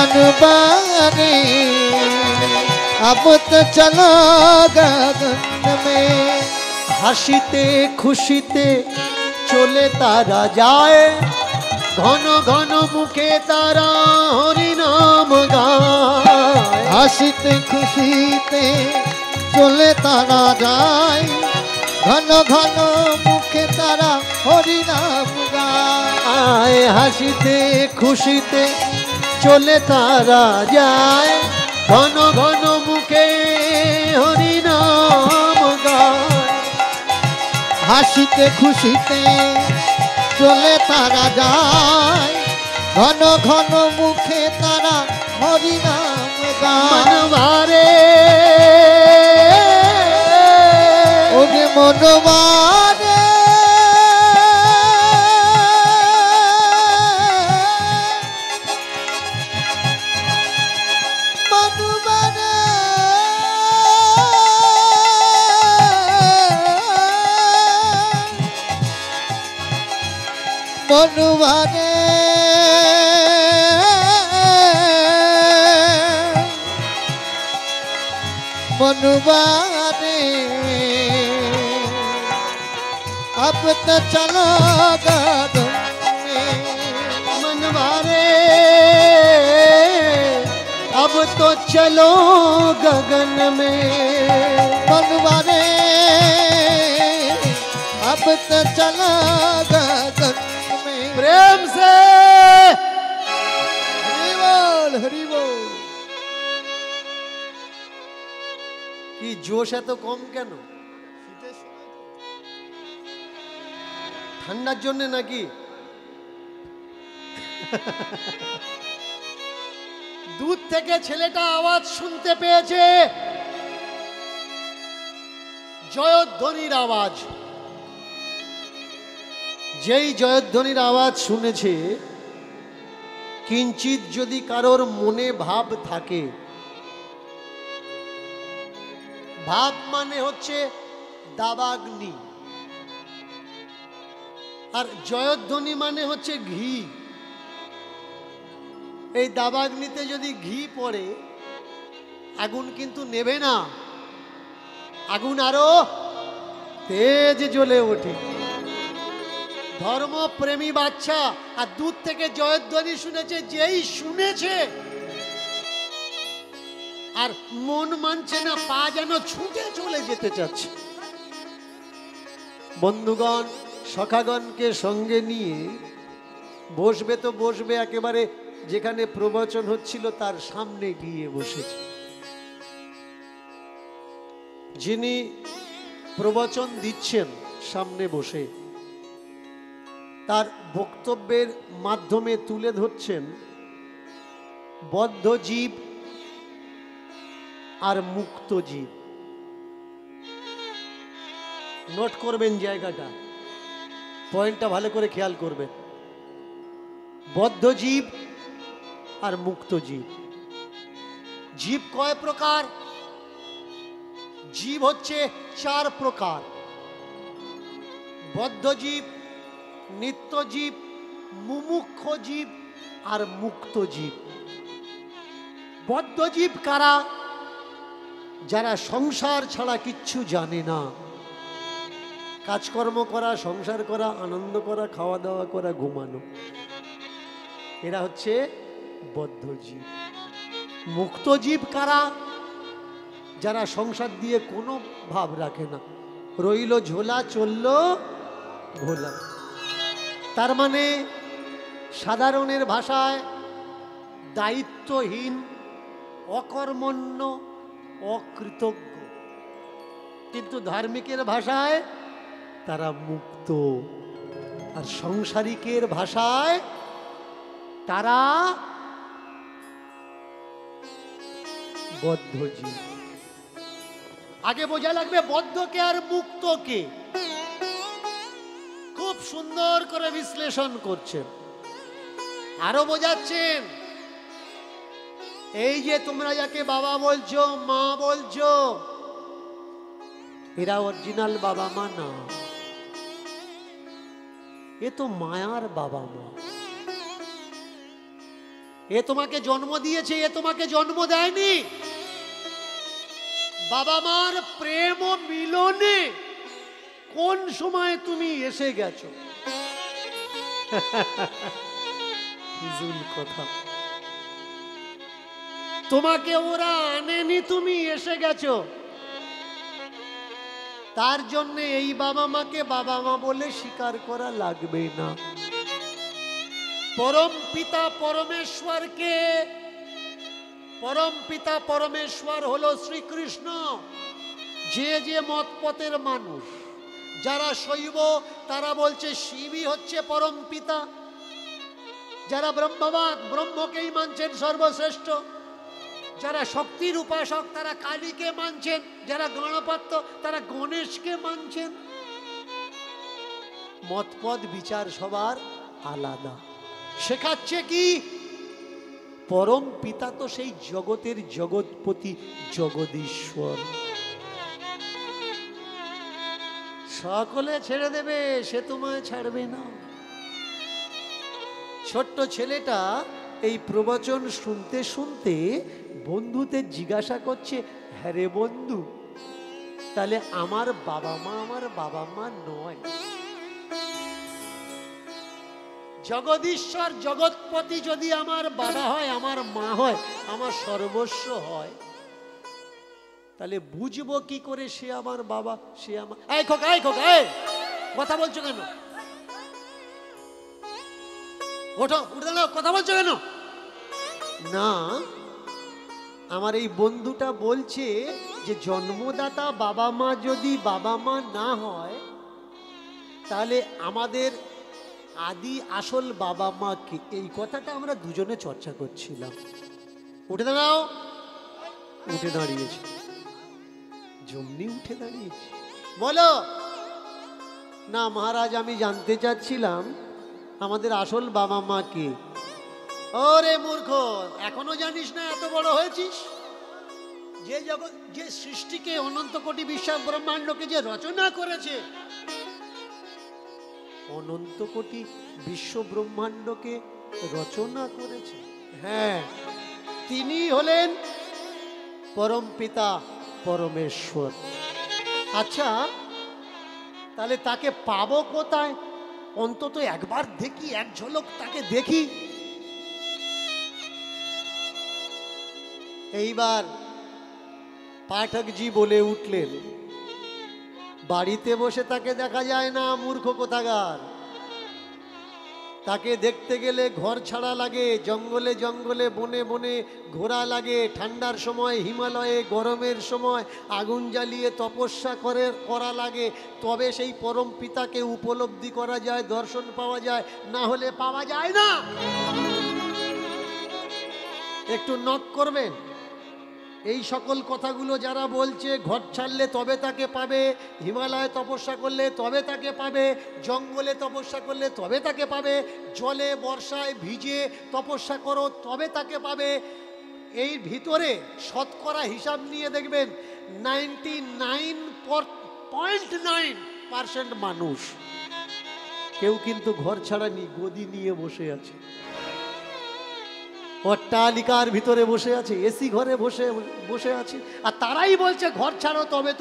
मनवारे अब तो चलो गगन में। হাসিতে খুশিতে চলে তারা যায়, ঘন ঘন মুখে তারা হরিনাম গায়। হাসিতে খুশিতে চলে তারা যায়, ঘন ঘন মুখে তারা হরিনাম গায়। হাসিতে খুশিতে চলে তারা যায়, ঘন ঘন মুখে হরিনাম গায়। হাসিতে খুশিতে চলে তারা যায়, ঘন ঘন মুখে তারা হরিনাম গায়। মনবারে ওরে মনবারে মনবারে মনবারে मनवारे अब तो चलो गगन में। मनवारे अब तो चलो गगन में। मनवारे अब तो चलो गगन में। प्रेम से हरि बोल हरि बोल। কি জোশ এত কম কেন? ঠান্ডার জন্য নাকি? দূর থেকে ছেলেটা আওয়াজ শুনতে পেয়েছে, জয়ধ্বনির আওয়াজ। যেই জয়ধ্বনির আওয়াজ শুনেছে, কিঞ্চিত যদি কারোর মনে ভাব থাকে, ভাব মানে হচ্ছে দাবাগ্নি, আর জয়ধ্বনি মানে হচ্ছে ঘি। এই দাবাগ্নিতে যদি ঘি পড়ে, আগুন কিন্তু নেবে না, আগুন আরো তেজ জ্বলে ওঠে। ধর্মপ্রেমী বাচ্চা আর দূর থেকে জয়ধ্বনি শুনেছে, যেই শুনেছে আর মন মানছে না, পা যেন ছুটে চলে যেতে চাচ্ছে। বন্ধুগণ, সখাগণকে সঙ্গে নিয়ে বসবে তো বসবে, একেবারে যেখানে প্রবচন হচ্ছিল তার সামনে গিয়ে বসেছে। যিনি প্রবচন দিচ্ছেন সামনে বসে, তার বক্তব্যের মাধ্যমে তুলে ধরছেন বদ্ধ জীব আর মুক্ত জীব। নোট করবেন জায়গাটা, পয়েন্টটা ভালো করে খেয়াল করবেন। বদ্ধ জীব আর মুক্ত জীব। জীব কয় প্রকার? জীব হচ্ছে 4 প্রকার। বদ্ধ জীব, নিত্য জীব, মুমুক্ষ জীব আর মুক্ত জীব। বদ্ধ জীব কারা? যারা সংসার ছাড়া কিচ্ছু জানে না, কাজকর্ম করা, সংসার করা, আনন্দ করা, খাওয়া দাওয়া করা, ঘুমানো, এরা হচ্ছে বদ্ধ জীব। মুক্ত জীব কারা? যারা সংসার দিয়ে কোনো ভাব রাখে না, রইল ঝোলা চলল ভোলা। তার মানে সাধারণের ভাষায় দায়িত্বহীন, অকর্মণ্য, অকৃতজ্ঞ। কিন্তু ধার্মিকের ভাষায় তারা মুক্ত, আর সংসারিকের ভাষায় তারা বদ্ধ জীব। আগে বোঝা লাগবে বদ্ধকে আর মুক্তকে। খুব সুন্দর করে বিশ্লেষণ করছেন, আরো বোঝাচ্ছেন। এই যে তোমরা যাকে বাবা বলছো, মা বলছো, এরা অরিজিনাল বাবা মা না, এ তো মায়ার বাবা মা। এ তোমাকে জন্ম দিয়েছে, এ তোমাকে জন্ম দেয়নি। বাবা মার প্রেম ও মিলনে কোন সময় তুমি এসে গেছো? ফিজুল কথা। তোমাকে ওরা আনেনি, তুমি এসে গেছো। তার জন্য এই বাবা মাকে বাবা মা বলে স্বীকার করা লাগবে না। পরম পিতা পরমেশ্বরকে, পরম পিতা পরমেশ্বর হলো শ্রীকৃষ্ণ। যে যে মত পথের মানুষ, যারা শৈব তারা বলছে শিবই হচ্ছে পরম পিতা। যারা ব্রহ্মবাদ ব্রহ্মকেই মানছেন সর্বশ্রেষ্ঠ। যারা শক্তির উপাসক তারা কালীকে মানছেন। যারা গণপত্য তারা গণেশকে মানছেন। মতপদ বিচার সবার আলাদা। শেখাচ্ছে কি? পরম পিতা তো সেই জগতের জগৎপতি জগদীশ্বর। সকলে ছেড়ে দেবে, সে তোমায় ছাড়বে না। ছোট্ট ছেলেটা এই প্রবচন শুনতে শুনতে বন্ধুতে জিজ্ঞাসা করছে, হ্যাঁ রে বন্ধু, তাহলে আমার বাবা মা নয়? জগদীশ্বর জগৎপতি যদি আমার বাবা হয়, আমার মা হয়, আমার সর্বস্ব হয়, তাহলে বুঝবো কি করে সে আমার বাবা, সে আমার... এই খোকা, এই খোকা, এই কথা বলছো কেন? ওঠো, উঠে দাও, কথা বলছো কেন? না, আমার এই বন্ধুটা বলছে যে জন্মদাতা বাবা মা যদি বাবা মা না হয়, তাহলে আমাদের আদি আসল বাবা মা কে? এই কথাটা আমরা দুজনে চর্চা করছিলাম। উঠে দাঁড়াও। উঠে দাঁড়িয়েছে, জমনি উঠে দাঁড়িয়েছে। বলো না মহারাজ, আমি জানতে চাচ্ছিলাম আমাদের আসল বাবা মা কে। ওরে মূর্খ, এখনো জানিস না? এত বড় হয়েছিস। যে জগৎ, যে সৃষ্টিকে, অনন্ত কোটি বিশ্ব ব্রহ্মাণ্ডকে যে রচনা করেছে, অনন্ত কোটি বিশ্ব ব্রহ্মাণ্ডকে রচনা করেছে, হ্যাঁ, তিনি হলেন পরম পিতা পরমেশ্বর। আচ্ছা, তাহলে তাকে পাবো কোথায়? অন্তত একবার দেখি, এক ঝলক তাকে দেখি। এইবার পাঠকজি বলে উঠলেন, বাড়িতে বসে তাকে দেখা যায় না, মূর্খ কোথাকার। তাকে দেখতে গেলে ঘর ছাড়া লাগে, জঙ্গলে জঙ্গলে বনে বনে ঘোরা লাগে, ঠান্ডার সময় হিমালয়ে, গরমের সময় আগুন জ্বালিয়ে তপস্যা করা লাগে, তবে সেই পরম পিতাকে উপলব্ধি করা যায়, দর্শন পাওয়া যায়, না হলে পাওয়া যায় না। একটু নক করবেন। এই সকল কথাগুলো যারা বলছে, ঘর ছাড়লে তবে তাকে পাবে, হিমালয়ে তপস্যা করলে তবে তাকে পাবে, জঙ্গলে তপস্যা করলে তবে তাকে পাবে, জলে বর্ষায় ভিজে তপস্যা করো তবে তাকে পাবে, এই ভিতরে শতকরা হিসাব নিয়ে দেখবেন 99.9% মানুষ কেউ কিন্তু ঘর ছাড়ানি, গদি নিয়ে বসে আছে, অট্টালিকার ভিতরে বসে আছে, এসি ঘরে বসে বসে আছে, আর তারাই বলছে ঘর ছাড়ো তবে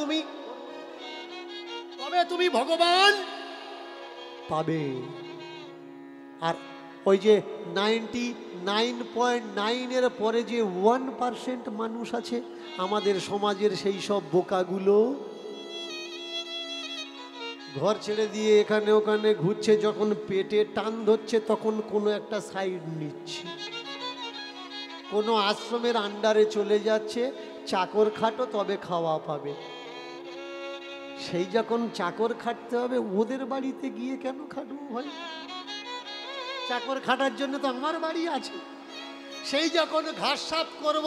তুমি ভগবান পাবে। আর ওই যে 99.9 এর পরে যে 1% মানুষ আছে আমাদের সমাজের, সেই সব বোকাগুলো ঘর ছেড়ে দিয়ে এখানে ওখানে ঘুরছে, যখন পেটে টান ধরছে তখন কোনো একটা সাইড নিচ্ছে, কোনো আশ্রমের আন্ডারে চলে যাচ্ছে, চাকর খাটো তবে খাওয়া পাবে। সেই যখন চাকর খাটতে হবে, ওদের বাড়িতে গিয়ে কেন খাটবো ভাই? চাকর খাটার জন্য তো আমার বাড়ি আছে। সেই যখন ঘাস সাফ করব,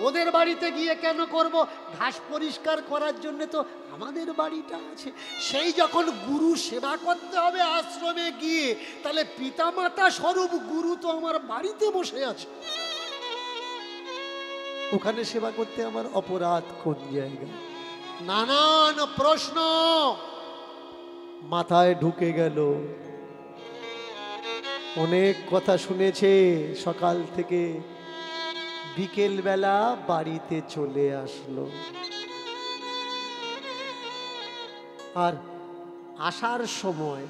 ওদের বাড়িতে গিয়ে কেন করব? ঘাস পরিষ্কার করার জন্য তো আমাদের বাড়িটা আছে। সেই যখন গুরু সেবা করতে হবে আশ্রমে গিয়ে, তাহলে পিতামাতা স্বরূপ গুরু তো আমার বাড়িতে বসে আছে, ওখানে সেবা করতে আমার অপরাধ কোন জায়গায়? নানান প্রশ্ন মাথায় ঢুকে গেল। অনেক কথা শুনেছে, সকাল থেকে বিকেল বেলা বাড়িতে চলে আসলো। আর আসার সময়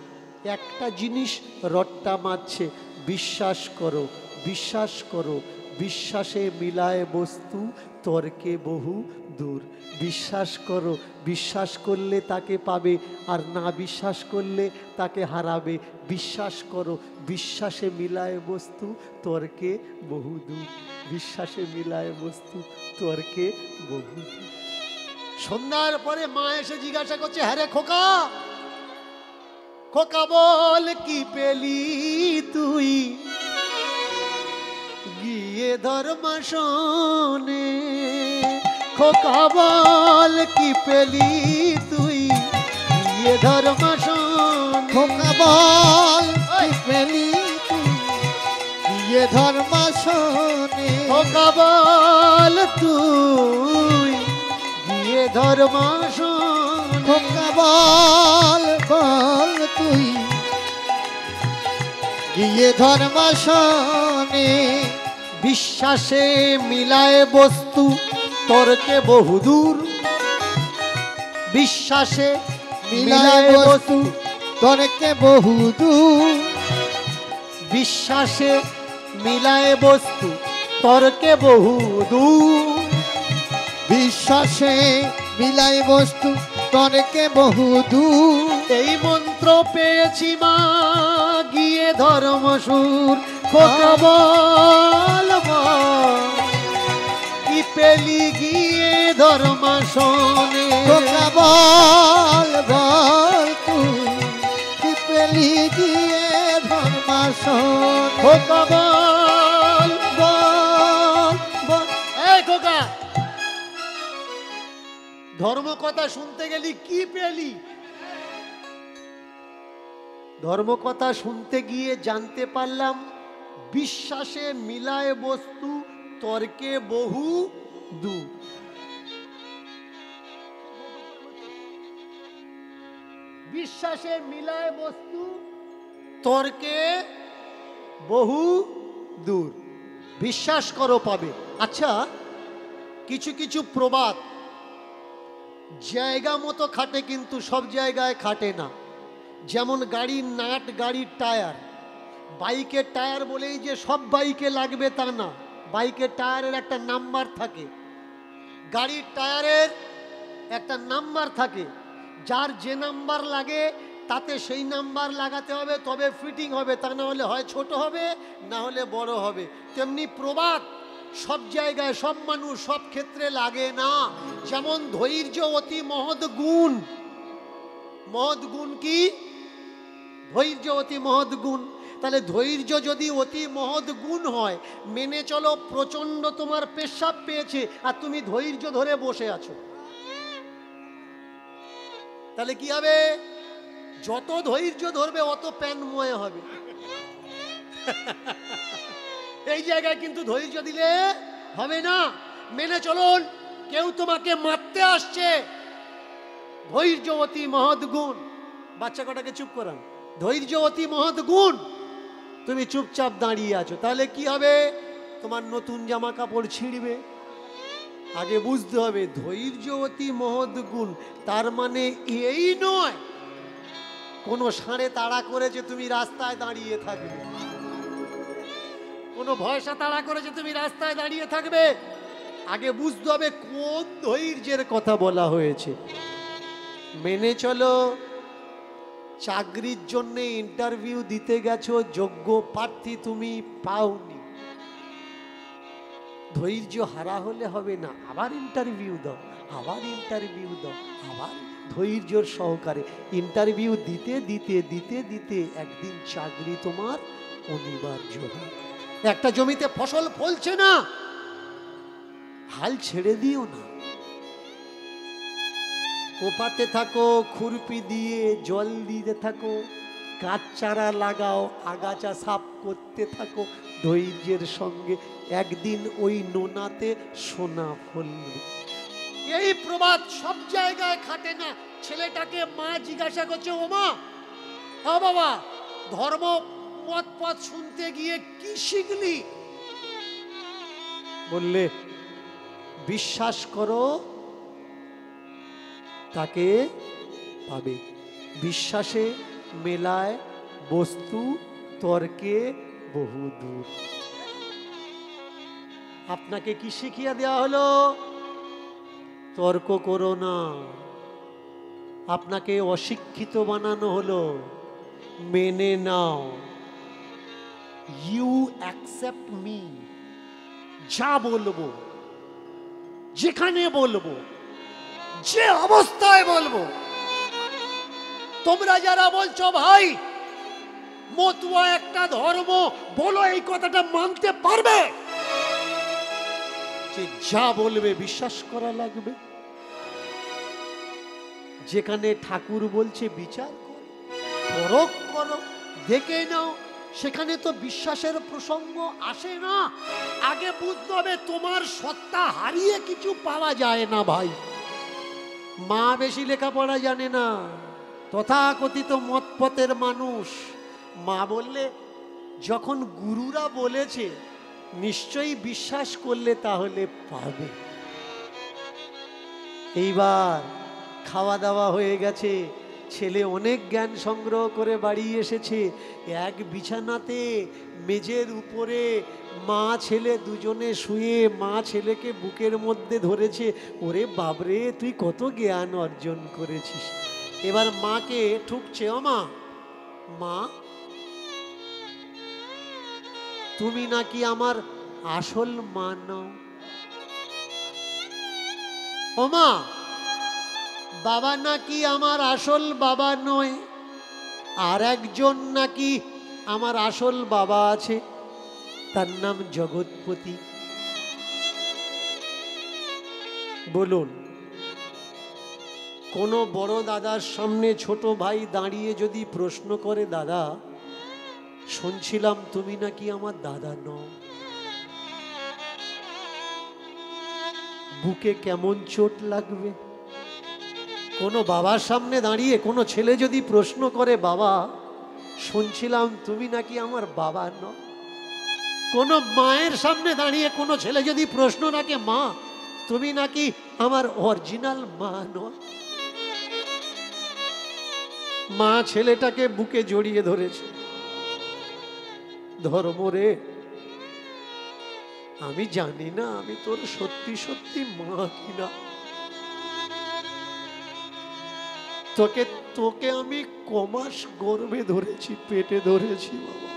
একটা জিনিস রট্টা মারছে, বিশ্বাস করো, বিশ্বাস করো, বিশ্বাসে মিলায় বস্তু, তর্কে বহু দূর। বিশ্বাস করো, বিশ্বাস করলে তাকে পাবে, আর না বিশ্বাস করলে তাকে হারাবে। বিশ্বাস করো, বিশ্বাসে মিলায় বস্তু, তর্কে বহু দূর। বিশ্বাসে মিলায় বস্তু, তর্কে বহু দূর। সন্ধ্যার পরে মা এসে জিজ্ঞাসা করছে, হ্যাঁ রে খোকা, খোকা বল কি পেলি তুই গিয়ে ধর্মাসনে? খোকা বল কি পেলি তুই গিয়ে ধর্মাসনে? খোকা বল কি পেলি তুই গিয়ে ধর্মাসনে? খোকা বল তুই গিয়ে ধর্মাসনে? খোকা বল বল তুই গিয়ে ধর্মাসনে? বিশ্বাসে মিলায় বস্তু, তর্কে বহুদূর। বিশ্বাসে মিলায় বস্তু, তর্কে বহুদূর। বিশ্বাসে মিলায় বস্তু, তর্কে বহুদূর। বিশ্বাসে মিলাই বস্তু, তর্কে বহুদূর। এই মন্ত্র পেয়েছি মা গিয়ে ধর্মসুর। খোকা বল বল কি পেলি গিয়ে ধর্মাসনে? খোকা বল বল তুই কি পেলি গিয়ে ধর্মাসনে? খোকা বল বল বল। এই খোকা, ধর্ম কথা শুনতে গেলি কি পেলি? ধর্ম কথা শুনতে গিয়ে জানতে পারলাম, বিশ্বাসে মিলায় বস্তু, তর্কে বহু দূর। বিশ্বাসে মিলায় বস্তু, তর্কে বহু দূর। বিশ্বাস করো পাবে। আচ্ছা, কিছু কিছু প্রবাদ জায়গা মতো খাটে, কিন্তু সব জায়গায় খাটে না। যেমন গাড়ির নাট, গাড়ির টায়ার। বাইকের টায়ার বলেই যে সব বাইকে লাগবে তা না। বাইকের টায়ারের একটা নাম্বার থাকে, গাড়ির টায়ারের একটা নাম্বার থাকে। যার যে নাম্বার লাগে তাতে সেই নাম্বার লাগাতে হবে, তবে ফিটিং হবে। তা না হলে হয় ছোট হবে, না হলে বড় হবে। তেমনি প্রবাদ সব জায়গায়, সব মানুষ, সব ক্ষেত্রে লাগে না। যেমন ধৈর্য অতি মহৎ গুণ। মহৎ গুণ কি? ধৈর্য অতি মহৎ গুণ। তাহলে ধৈর্য যদি অতি মহৎ গুণ হয়, মেনে চলো প্রচন্ড তোমার পেশাব পেয়েছে আর তুমি ধৈর্য ধরে বসে আছো, তাহলে কি হবে? যত ধৈর্য ধরবে অত প্যানময় হবে। এই জায়গায় কিন্তু ধৈর্য দিলে হবে না। মেনে চলুন, কেউ তোমাকে মারতে আসছে, ধৈর্য অতি মহৎ গুণ। বাচ্চা কটাকে চুপ করান। ধৈর্য অতি মহৎ গুণ। তুমি চুপচাপ দাঁড়িয়ে আছো, তাহলে কি হবে? তোমার নতুন জামা কাপড় ছিঁড়বে। আগে বুঝতে হবে ধৈর্য অতি মহৎ গুণ। তার মানে এই নয় কোনো ষাঁড়ে তাড়া করেছে তুমি রাস্তায় দাঁড়িয়ে থাকবে, কোনো ভয়সা তাড়া করেছে তুমি রাস্তায় দাঁড়িয়ে থাকবে। আগে বুঝতে হবে কোন ধৈর্যের কথা বলা হয়েছে। মেনে চলো, চাকরির জন্য ইন্টারভিউ দিতে গেছো, যোগ্য প্রার্থী তুমি পাওনি, ধৈর্য হারা হলে হবে না। আবার ইন্টারভিউ দাও, আবার ইন্টারভিউ দাও, আবার ধৈর্যর সহকারে ইন্টারভিউ দিতে দিতে দিতে দিতে একদিন চাকরি তোমার অনিবার্য হয়। একটা জমিতে ফসল ফলছে না, হাল ছেড়ে দিও না, কোপাতে থাকো, খুরপি দিয়ে জল দিতে থাকো, গাছ চারা লাগাও, আগাছা সাফ করতে থাকো ধৈর্যের সঙ্গে। একদিন ওই নোনাতে সোনা ফলবে। এই প্রবাদ সব জায়গায় খাটে না। ছেলেটাকে মা জিজ্ঞাসা করছে, ও মা, ও বাবা, ধর্ম পথ পথ শুনতে গিয়ে কি শিখলি? বললে বিশ্বাস করো তাকে পাবে। বিশ্বাসে মেলায় বস্তু, তর্কে বহুদূর। আপনাকে কি শিখিয়ে দেওয়া হলো? তর্ক করো না। আপনাকে অশিক্ষিত বানানো হলো, মেনে নাও। You accept me. যা বলবো, যেখানে বলবো, যে অবস্থায় বলবো। তোমরা যারা বলছো ভাই মতুয়া একটা ধর্ম, বলো এই কথাটা মানতে পারবে যে যা বলবে বিশ্বাস করা লাগবে? যেখানে ঠাকুর বলছে বিচার করো, পরখ করো, দেখে নাও, সেখানে তো বিশ্বাসের প্রসঙ্গ আসে না। আগে বুঝতে হবে তোমার সত্তা হারিয়ে কিছু পাওয়া যায় না ভাই। মা বেশি লেখাপড়া জানে না, তথাকথিত মতপথের মানুষ। মা বললে যখন গুরুরা বলেছে নিশ্চয়ই বিশ্বাস করলে তাহলে পাবে। এইবার খাওয়া দাওয়া হয়ে গেছে, ছেলে অনেক জ্ঞান সংগ্রহ করে বাড়ি এসেছে। এক বিছানাতে মেঝের উপরে মা ছেলে দুজনে শুয়ে, মা ছেলেকে বুকের মধ্যে ধরেছে। ওরে বাবরে, তুই কত জ্ঞান অর্জন করেছিস। এবার মাকে ঠুকছে, ও মা, মা তুমি নাকি আমার আসল মা নও। ও মা, বাবা নাকি আমার আসল বাবা নয়, আর একজন নাকি আমার আসল বাবা আছে, তার নাম জগৎপতি। বলুন, কোনো বড় দাদার সামনে ছোট ভাই দাঁড়িয়ে যদি প্রশ্ন করে, দাদা শুনছিলাম তুমি নাকি আমার দাদা নও, বুকে কেমন চোট লাগবে? কোনো বাবার সামনে দাঁড়িয়ে কোনো ছেলে যদি প্রশ্ন করে, বাবা শুনছিলাম তুমি নাকি আমার বাবা নও। কোনো মায়ের সামনে দাঁড়িয়ে কোনো ছেলে যদি প্রশ্ন রাখে, মা তুমি নাকি আমার অরিজিনাল মা নয়। মা ছেলেটাকে বুকে জড়িয়ে ধরেছে। ধর্ম রে, আমি জানি না আমি তোর সত্যি সত্যি মা কিনা। তোকে তোকে আমি কমাস গর্ভে ধরেছি, পেটে ধরেছি বাবা।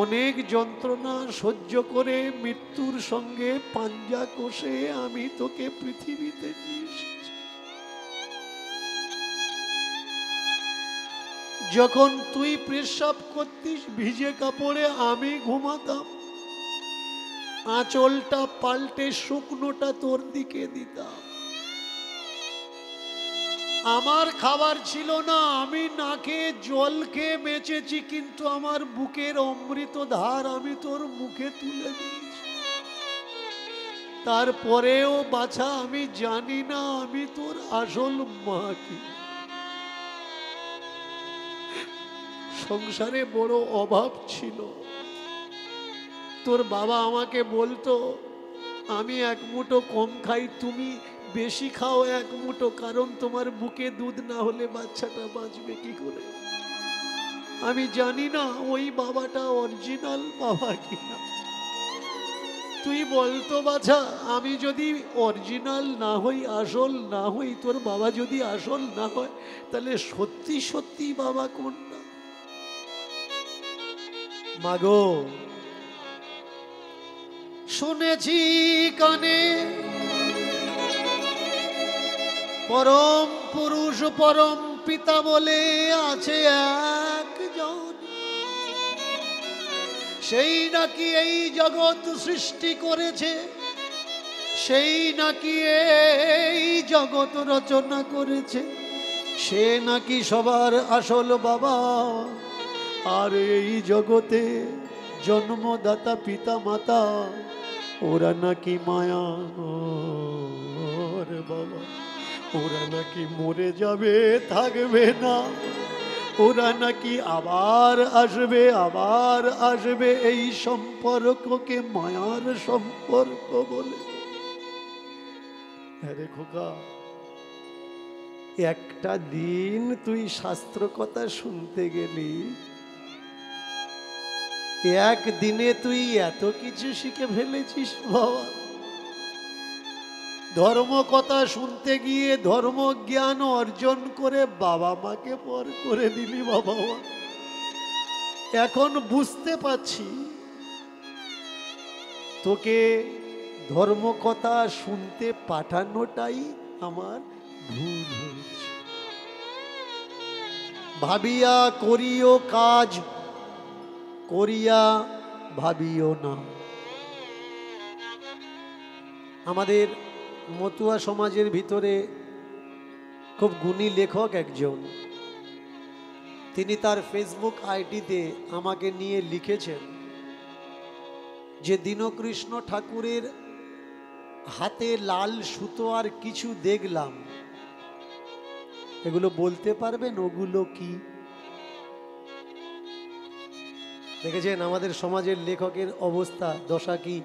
অনেক যন্ত্রণা সহ্য করে মৃত্যুর সঙ্গে পাঞ্জা কষে আমি তোকে পৃথিবীতে নিয়ে এসেছি। যখন তুই প্রস্রাব করতিস ভিজে কাপড়ে আমি ঘুমাতাম, আঁচলটা পাল্টে শুকনোটা তোর দিকে দিতাম। আমার খাবার ছিল না, আমি না খেয়ে জল খেয়ে বেঁচেছি, কিন্তু আমার বুকের অমৃত ধার আমি তোর মুখে তুলে দিয়েছি। তারপরেও বাছা আমি জানি না আমি তোর আসল মা কি। সংসারে বড় অভাব ছিল। তোর বাবা আমাকে বলতো আমি এক মুঠো কম খাই, তুমি বেশি খাও এক মুঠো, কারণ তোমার বুকে দুধ না হলে বাচ্চাটা বাঁচবে কি করে। আমি জানি না ওই বাবাটা অরিজিনাল বাবা কিনা। তুই বলতো বাছা, আমি যদি অরিজিনাল না হই, আসল না হই, তোর বাবা যদি আসল না হয়, তাহলে সত্যি সত্যি বাবা কোনটা? মাগো, শুনেছি কানে পরম পুরুষ পরম পিতা বলে আছে একজন, সেই নাকি এই জগৎ সৃষ্টি করেছে, সেই নাকি এই জগৎ রচনা করেছে, সে নাকি সবার আসল বাবা। আর এই জগতে জন্মদাতা পিতা মাতা ওরা নাকি মায়া বাবা, ওরা নাকি মরে যাবে, থাকবে না। ওরা নাকি আবার আসবে এই সম্পর্ককে মায়ার সম্পর্ক বলে। আরে খোকা, একটা দিন তুই শাস্ত্র কথা শুনতে গেলি, একদিনে তুই এত কিছু শিখে ফেলেছিস বাবা। ধর্ম কথা শুনতে গিয়ে ধর্ম জ্ঞান অর্জন করে বাবা মাকে পর করে দিলি বাবা মা। এখন বুঝতে পারছি তোকে ধর্ম কথা শুনতে পাঠানোটাই আমার ভুল হয়েছে। ভাবিয়া করিও কাজ, করিয়া ভাবিও না। আমাদের মতুয়া সমাজের ভিতরে খুব গুণী লেখক একজন, তিনি তার ফেসবুক আইডিতে আমাকে নিয়ে লিখেছেন যে দীনকৃষ্ণ ঠাকুরের হাতে লাল সুতো আর কিছু দেখলাম, এগুলো বলতে পারবেন ওগুলো কি? দেখেছেন আমাদের সমাজের লেখকের অবস্থা, দশা কি?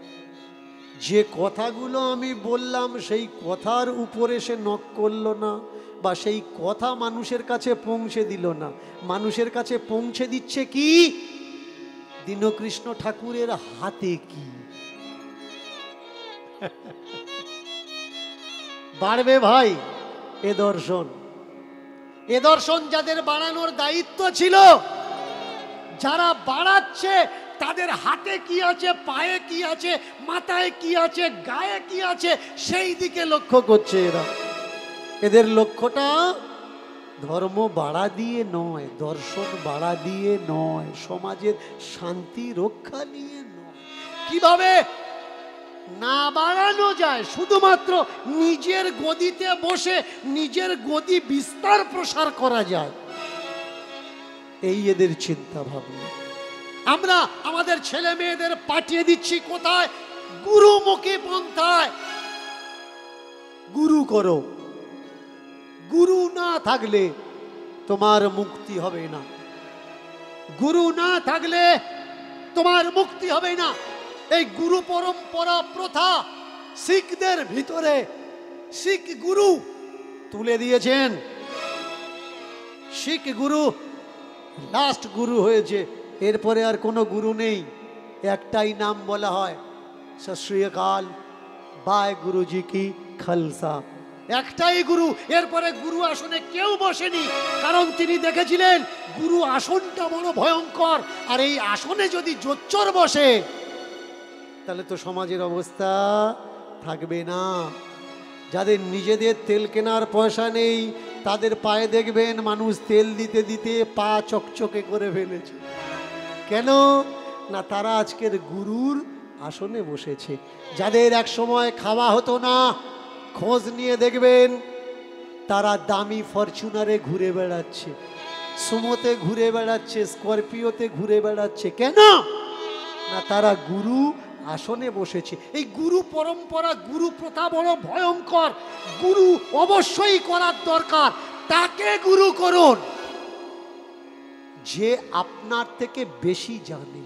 যে কথাগুলো আমি বললাম সেই কথার উপরে সে নক করলো না, বা সেই কথা মানুষের কাছে পৌঁছে দিল না। মানুষের কাছে পৌঁছে দিচ্ছে কি? দীনকৃষ্ণ ঠাকুরের হাতে কি। বাড়বে ভাই এ দর্শন। এ দর্শন যাদের বাড়ানোর দায়িত্ব ছিল, যারা বাড়াচ্ছে তাদের হাতে কি আছে, পায়ে কি আছে, মাথায় কি আছে, গায়ে কি আছে, সেই দিকে লক্ষ্য করছে এরা। এদের লক্ষ্যটা ধর্ম বাড়া দিয়ে নয়, দর্শন বাড়া দিয়ে নয়, সমাজের শান্তি রক্ষা নিয়ে নয়। কিভাবে না বাড়ানো যায়, শুধুমাত্র নিজের গদিতে বসে নিজের গদি বিস্তার প্রসার করা যায়, এই এদের চিন্তা ভাবনা। আমরা আমাদের ছেলে মেয়েদের পাঠিয়ে দিচ্ছি কোথায়? গুরুমুখী পন্থায়। গুরু করো, গুরু না থাকলে তোমার মুক্তি হবে না, গুরু না থাকলে তোমার মুক্তি হবে না। এই গুরু পরম্পরা প্রথা শিখদের ভিতরে শিখ গুরু তুলে দিয়েছেন। শিখ গুরু লাস্ট গুরু হয়েছে, এরপরে আর কোনো গুরু নেই। একটাই নাম বলা হয়, সত শ্রী অকাল, বায় গুরুজি কি খালসা। একটাই গুরু, এরপরে গুরু আসনে কেউ বসেনি, কারণ তিনি দেখেছিলেন গুরু আসনটা বড় ভয়ঙ্কর, আর এই আসনে যদি জোচ্চর বসে তাহলে তো সমাজের অবস্থা থাকবে না। যাদের নিজেদের তেল কেনার পয়সা নেই তাদের পায়ে দেখবেন মানুষ তেল দিতে দিতে পা চকচকে করে ফেলেছে। কেন না? তারা আজকের গুরুর আসনে বসেছে। যাদের এক সময় খাওয়া হতো না, খোঁজ নিয়ে দেখবেন তারা দামি ফরচুনারে ঘুরে বেড়াচ্ছে, সুমোতে ঘুরে বেড়াচ্ছে, স্করপিওতে ঘুরে বেড়াচ্ছে। কেন না? তারা গুরু আসনে বসেছে। এই গুরু পরম্পরা, গুরু প্রথা বড় ভয়ঙ্কর। গুরু অবশ্যই করার দরকার। তাকে গুরু করুন যে আপনার থেকে বেশি জানে।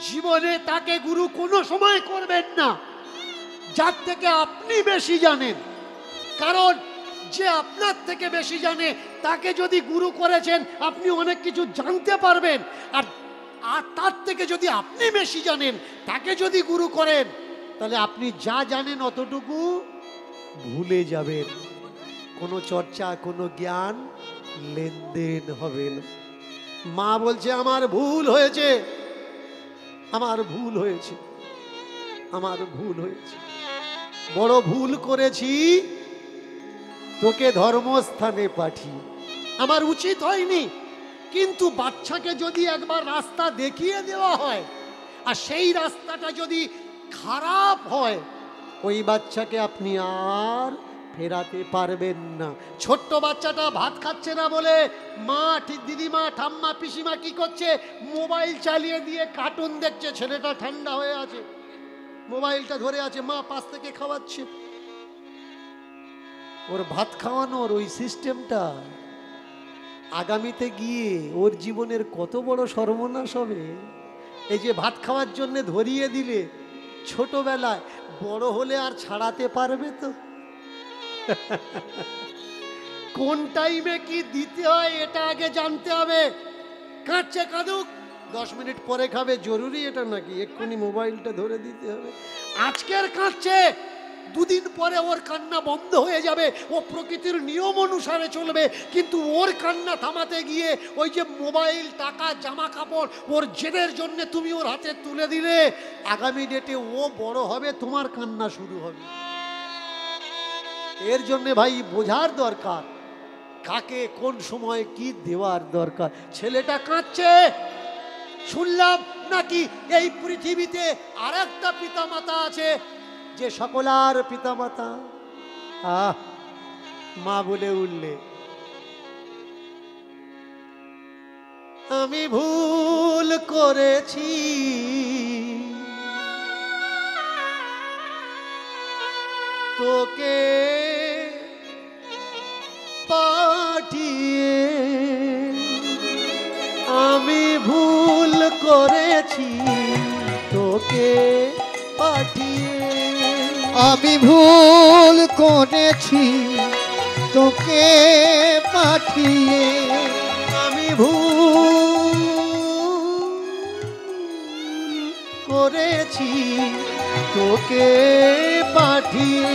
জীবনে তাকে গুরু কোনো সময় করবেন না যার থেকে আপনি বেশি জানেন, কারণ যে আপনার থেকে বেশি জানে তাকে যদি গুরু করেছেন আপনি অনেক কিছু জানতে পারবেন, আর তার থেকে যদি আপনি বেশি জানেন তাকে যদি গুরু করেন তাহলে আপনি যা জানেন অতটুকু ভুলে যাবেন। কোনো চর্চা, কোনো জ্ঞান লেনদেন হবে না। মা বলছে আমার ভুল হয়েছে, আমার ভুল হয়েছে, আমার ভুল হয়েছে, বড় ভুল করেছি, তোকে ধর্মস্থানে পাঠিয়ে আমার উচিত হয়নি। কিন্তু বাচ্চাকে যদি একবার রাস্তা দেখিয়ে দেওয়া হয় আর সেই রাস্তাটা যদি খারাপ হয়, ওই বাচ্চাকে আপনি আর ফেরাতে পারবেন না। ছোট্ট বাচ্চাটা ভাত খাচ্ছে না বলে মা, দিদিমা, ঠাম্মা, পিসিমা কি করছে? মোবাইল চালিয়ে দিয়ে কার্টুন দেখছে। ছেলেটা ঠান্ডা হয়ে আছে, মোবাইলটা ধরে আছে, মা পাশ থেকে খাওয়াচ্ছে। ওর ভাত খাওয়ানোর ওই সিস্টেমটা আগামীতে গিয়ে ওর জীবনের কত বড় সর্বনাশ হবে। এই যে ভাত খাওয়ার জন্য ধরিয়ে দিলে ছোটবেলায়, বড় হলে আর ছাড়াতে পারবে তো? কোন টাইমে কি দিতে হয় এটা আগে জানতে হবে। কাঁদছে কাঁদুক, 10 মিনিট পরে খাবে, জরুরি এটা নাকি এক্ষুনি মোবাইলটা ধরে দিতে হবে? আজকের কাঁদছে, 2 দিন পরে ওর কান্না বন্ধ হয়ে যাবে, ও প্রকৃতির নিয়ম অনুসারে চলবে। কিন্তু ওর কান্না থামাতে গিয়ে ওই যে মোবাইল, টাকা, জামা কাপড় ওর জেদের জন্য তুমি ওর হাতে তুলে দিলে, আগামী ডেটে ও বড় হবে, তোমার কান্না শুরু হবে। এর জন্য ভাই বোঝার দরকার কাকে কোন সময় কি দেওয়ার দরকার। ছেলেটা কাঁদছে, শুনলাম নাকি এই পৃথিবীতে আর একটা পিতামাতা আছে যে সকলার পিতামাতা। মা বলে উঠলে, আমি ভুল করেছি, তোকে পাঠিয়ে, আমি ভুল করেছি তোকে পাঠিয়ে, আমি ভুল করেছি তোকে পাঠিয়ে, আমি ভুল করেছি তোকে পাঠিয়ে,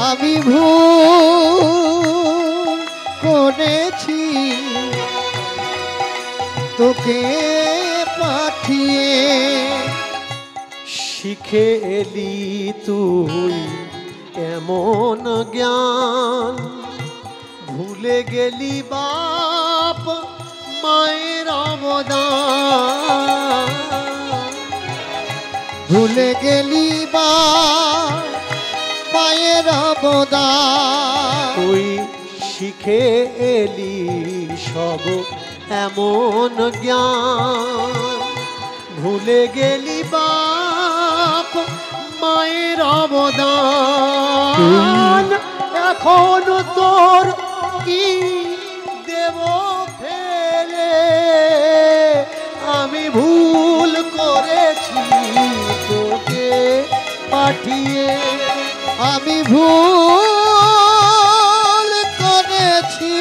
আমি ভুল করেছি তোকে পাঠিয়ে। শিখে এলি তুই এমন জ্ঞান, ভুলে গেলি বাপ মায়ের অবদান, ভুলে গেলি বাপ মায়ের অবদান। তুই শিখে এলি সব এমন জ্ঞান, ভুলে গেলি বাপ মায়ের অবদান। এখন তোর কি দেব ফেলে, আমি ভুল করেছি তোকে পাঠিয়ে, আমি ভুল করেছি,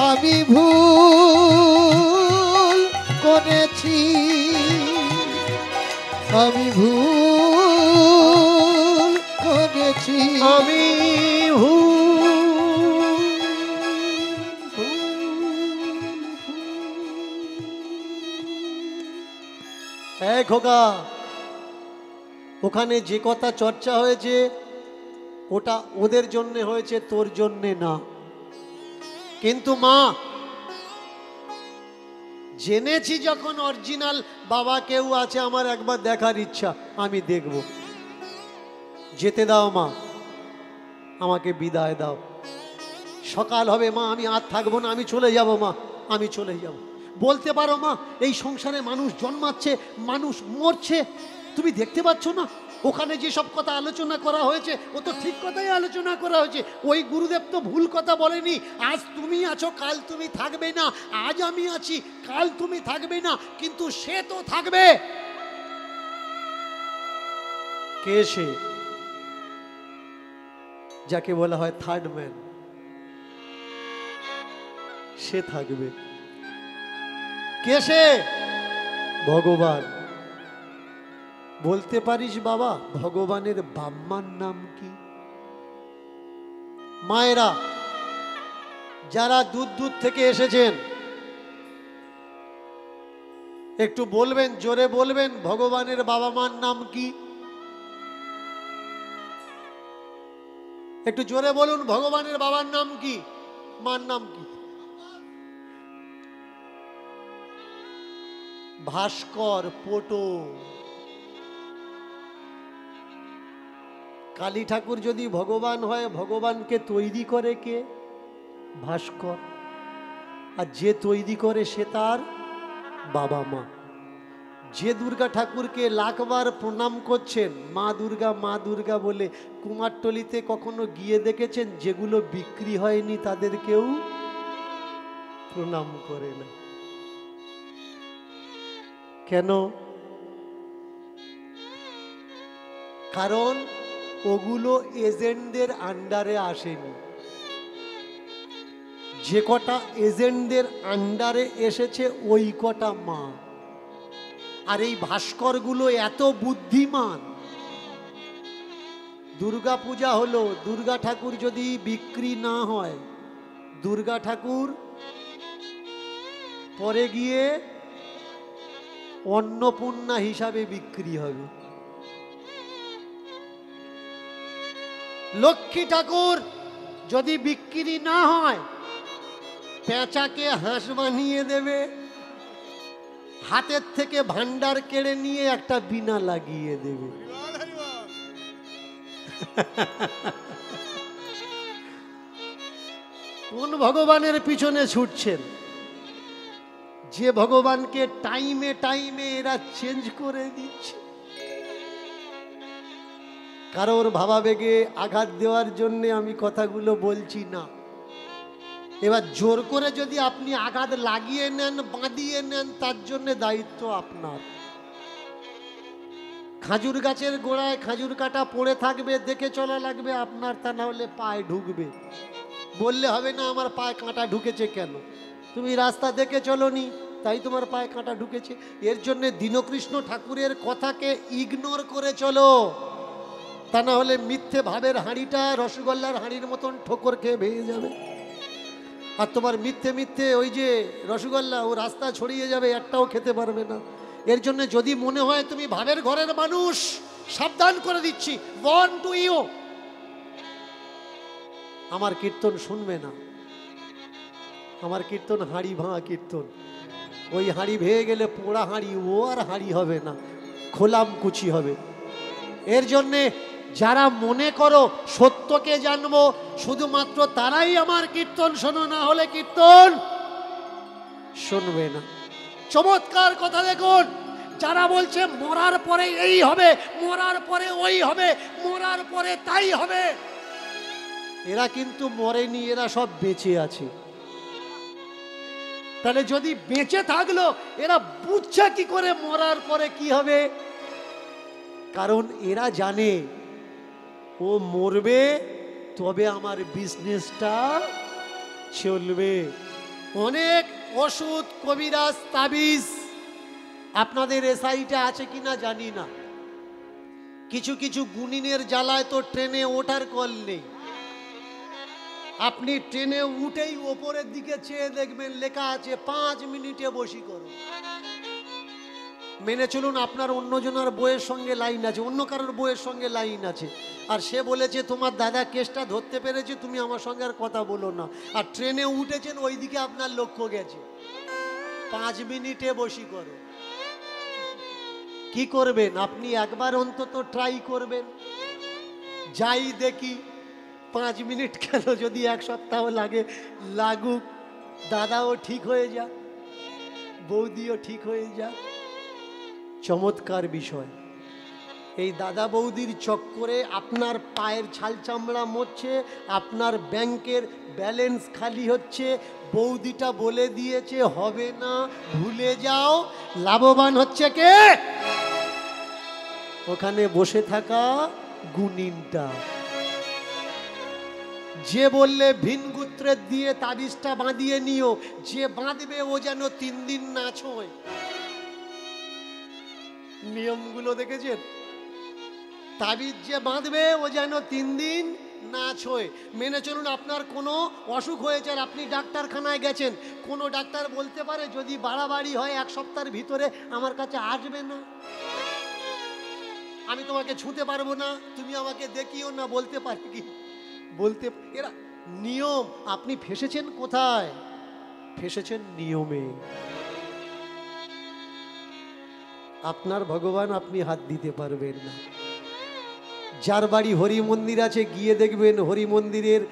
আমি ভুল করেছি, আমি ভুল করেছি, আমি ভুল। এই খোকা, ওখানে যে কথা চর্চা হয়েছে ওটা ওদের জন্য হয়েছে, তোর জন্যে না। কিন্তু মা, জেনেছি যখন অরিজিনাল বাবা কেউ আছে, আমার একবার দেখার ইচ্ছা, আমি দেখব। যেতে দাও মা, আমাকে বিদায় দাও। সকাল হবে মা, আমি আর থাকবো না, আমি চলে যাব মা, আমি চলে যাব। বলতে পারো মা, এই সংসারে মানুষ জন্মাচ্ছে, মানুষ মরছে, তুমি দেখতে পাচ্ছ না? ওখানে যেসব কথা আলোচনা করা হয়েছে ও তো ঠিক কথাই আলোচনা করা হয়েছে। ওই গুরুদেব তো ভুল কথা বলেনি। আজ তুমি আছো, কাল তুমি থাকবে না। আজ আমি আছি, কাল তুমি থাকবে না, কিন্তু সে তো থাকবে। কে সে? যাকে বলা হয় থার্ড ম্যান, সে থাকবে। কে সে? ভগবান। বলতে পারিস বাবা, ভগবানের বাম্মার নাম কি? মায়েরা যারা দূর দূর থেকে এসেছেন, একটু বলবেন, জোরে বলবেন, ভগবানের বাবা মার নাম কি? একটু জোরে বলুন, ভগবানের বাবার নাম কি, মার নাম কি? ভাস্কর, পটো। কালী ঠাকুর যদি ভগবান হয়, ভগবানকে তৈরি করে কে? ভাস্কর। আর যে তৈরি করে সে তার বাবা মা। যে দুর্গা ঠাকুরকে লাখবার প্রণাম করছেন মা দুর্গা বলে, কুমারটুলিতে কখনো গিয়ে দেখেছেন যেগুলো বিক্রি হয়নি তাদের কেউ প্রণাম করে না? কেন? কারণ ওগুলো এজেন্টদের আন্ডারে আসেনি। যে কটা এজেন্টদের আন্ডারে এসেছে ওই কটা মা। আর এই ভাস্করগুলো এত বুদ্ধিমান, দুর্গা পূজা হলো, দুর্গা ঠাকুর যদি বিক্রি না হয়, দুর্গা ঠাকুর পরে গিয়ে অন্নপূর্ণা হিসাবে বিক্রি হবে। লক্ষ্মী ঠাকুর যদি বিক্রি না হয়, পেঁচাকে হাঁস বানিয়ে দেবে, হাতের থেকে ভান্ডার কেড়ে নিয়ে একটা বিনা লাগিয়ে দেবে। কোন ভগবানের পিছনে ছুটছেন? যে ভগবানকে টাইমে টাইমে এরা চেঞ্জ করে দিচ্ছে। কারোর ভাবাবেগে আঘাত দেওয়ার জন্য আমি কথাগুলো বলছি না। এবার জোর করে যদি আপনি আঘাত লাগিয়ে নেন, বাঁধিয়ে নেন, তার জন্য দায়িত্ব আপনার। খাজুর গাছের গোড়ায় খাজুর কাটা পড়ে থাকবে, দেখে চলা লাগবে আপনার, তা না হলে পায়ে ঢুকবে। বললে হবে না আমার পায়ে কাঁটা ঢুকেছে কেন, তুমি রাস্তা দেখে চলোনি তাই তোমার পায়ে কাঁটা ঢুকেছে। এর জন্য দীনকৃষ্ণ ঠাকুরের কথাকে ইগনোর করে চলো, তা না হলে মিথ্যে ভাবের হাঁড়িটা রসগোল্লার হাঁড়ির মতন ঠোকর খেয়ে ভেঙে যাবে। আর তোমার মিথ্যে মিথ্যে ওই যে রসগোল্লা ও রাস্তা ছড়িয়ে যাবে, একটাও খেতে পারবে না। এর জন্য যদি মনে হয় তুমি ভাবের ঘরের মানুষ, সাবধান করে দিচ্ছি, ওয়ার্ন টু ইউ, আমার কীর্তন শুনবে না। আমার কীর্তন হাঁড়ি ভাঙা কীর্তন। ওই হাঁড়ি ভেঙে গেলে পোড়া হাঁড়ি, ও আর হাঁড়ি হবে না, খোলাম কুচি হবে। এর জন্যে যারা মনে করো সত্যকে জানবো, শুধুমাত্র তারাই আমার কীর্তন শোনো, না হলে কীর্তন শুনবে না। চমৎকার কথা দেখুন, যারা বলছে মরার পরে এই হবে, মরার পরে ওই হবে, মরার পরে তাই হবে, এরা কিন্তু মরেনি, এরা সব বেঁচে আছে। তাহলে যদি বেঁচে থাকলো, এরা বুঝছে কি করে মরার পরে কি হবে? কারণ এরা জানে ও মরবে তবে আমার বিজনেসটা চলবে। অনেক ওষুধ, কবিরাজ, তাবিজ আপনাদের এসআইটা আছে কিনা জানি না। কিছু কিছু গুণিনের জ্বালায় তো ট্রেনে ওঠার কল নেই। আপনি ট্রেনে উঠেই ওপরের দিকে চেয়ে দেখবেন লেখা আছে 5 মিনিটে বসি করো। মেনে চলুন আপনার অন্যজনের বইয়ের সঙ্গে লাইন আছে, অন্য কারোর বইয়ের সঙ্গে লাইন আছে, আর সে বলেছে তোমার দাদা কেসটা ধরতে পেরেছে, তুমি আমার সঙ্গে আর কথা বলো না। আর ট্রেনে উঠেছেন ওইদিকে আপনার লক্ষ্য গেছে, 5 মিনিটে বসি করো। কি করবেন আপনি? একবার অন্তত ট্রাই করবেন, যাই দেখি 5 মিনিট কেন, যদি 1 সপ্তাহ লাগে লাগুক, দাদাও ঠিক হয়ে যাক, বৌদিও ঠিক হয়ে যাক। চমৎকার বিষয়। এই দাদা বৌদির চক্করে আপনার পায়ের ছাল চামড়া মরছে, আপনার ব্যাংকের ব্যালেন্স খালি হচ্ছে। বৌদিটা বলে দিয়েছে হবে না, ভুলে যাও। লাভবান হচ্ছে কে? ওখানে বসে থাকা গুণিনটা। যে বললে ভিনগুত্রের দিয়ে তাবিজটা বাঁধিয়ে নিও, যে বাঁধবে ও যেন 3 দিন না ছোঁয়। নিয়মগুলো দেখেছেন? তাবিজ যে বাঁধবে ও যেন 3 দিন না ছোঁয়। মেনে চলুন, আপনার কোনো অসুখ হয়েছে আর আপনি ডাক্তারখানায় গেছেন, কোনো ডাক্তার বলতে পারে যদি বাড়াবাড়ি হয় 1 সপ্তাহের ভিতরে আমার কাছে আসবে না, আমি তোমাকে ছুঁতে পারবো না, তুমি আমাকে দেখিও না, বলতে পারে কি? বলতে এরা নিয়ম। আপনি ফেসেছেন কোথায়? ফেসেছেন নিয়মে। আপনার ভগবান আপনি হাত দিতে পারবেন না। যার বাড়ি হরি মন্দির আছে গিয়ে দেখবেন হরি মন্দিরের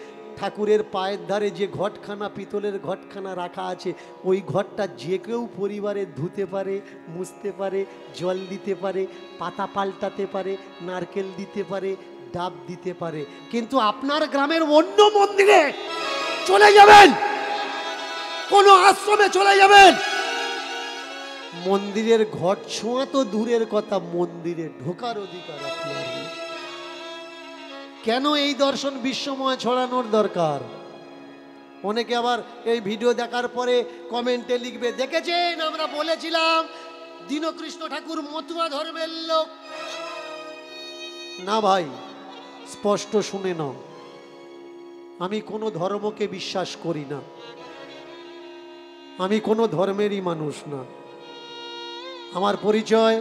ঠাকুরের পায়ের ধারে যে ঘটখানা, পিতলের ঘটখানা রাখা আছে, ওই ঘরটা যে কেউ পরিবারে ধুতে পারে, মুছতে পারে, জল দিতে পারে, পাতা পাল্টাতে পারে, নারকেল দিতে পারে, ডাব দিতে পারে। কিন্তু আপনার গ্রামের অন্য মন্দিরে চলে যাবেন, কোনো আশ্রমে চলে যাবেন, মন্দিরের ঘট ছোঁয়া তো দূরের কথা, মন্দিরে ঢোকার অধিকার আপনার নেই। কেন এই দর্শন বিশ্বময় ছড়ানোর দরকার? অনেকে আবার এই ভিডিও দেখার পরে কমেন্টে লিখবে, দেখেছেন আমরা বলেছিলাম দীনকৃষ্ণ ঠাকুর মতুয়া ধর্মের লোক। না ভাই, স্পষ্ট শুনে নাও, আমি কোনো ধর্মকে বিশ্বাস করি না, আমি কোনো ধর্মেরই মানুষ না। আমার পরিচয়,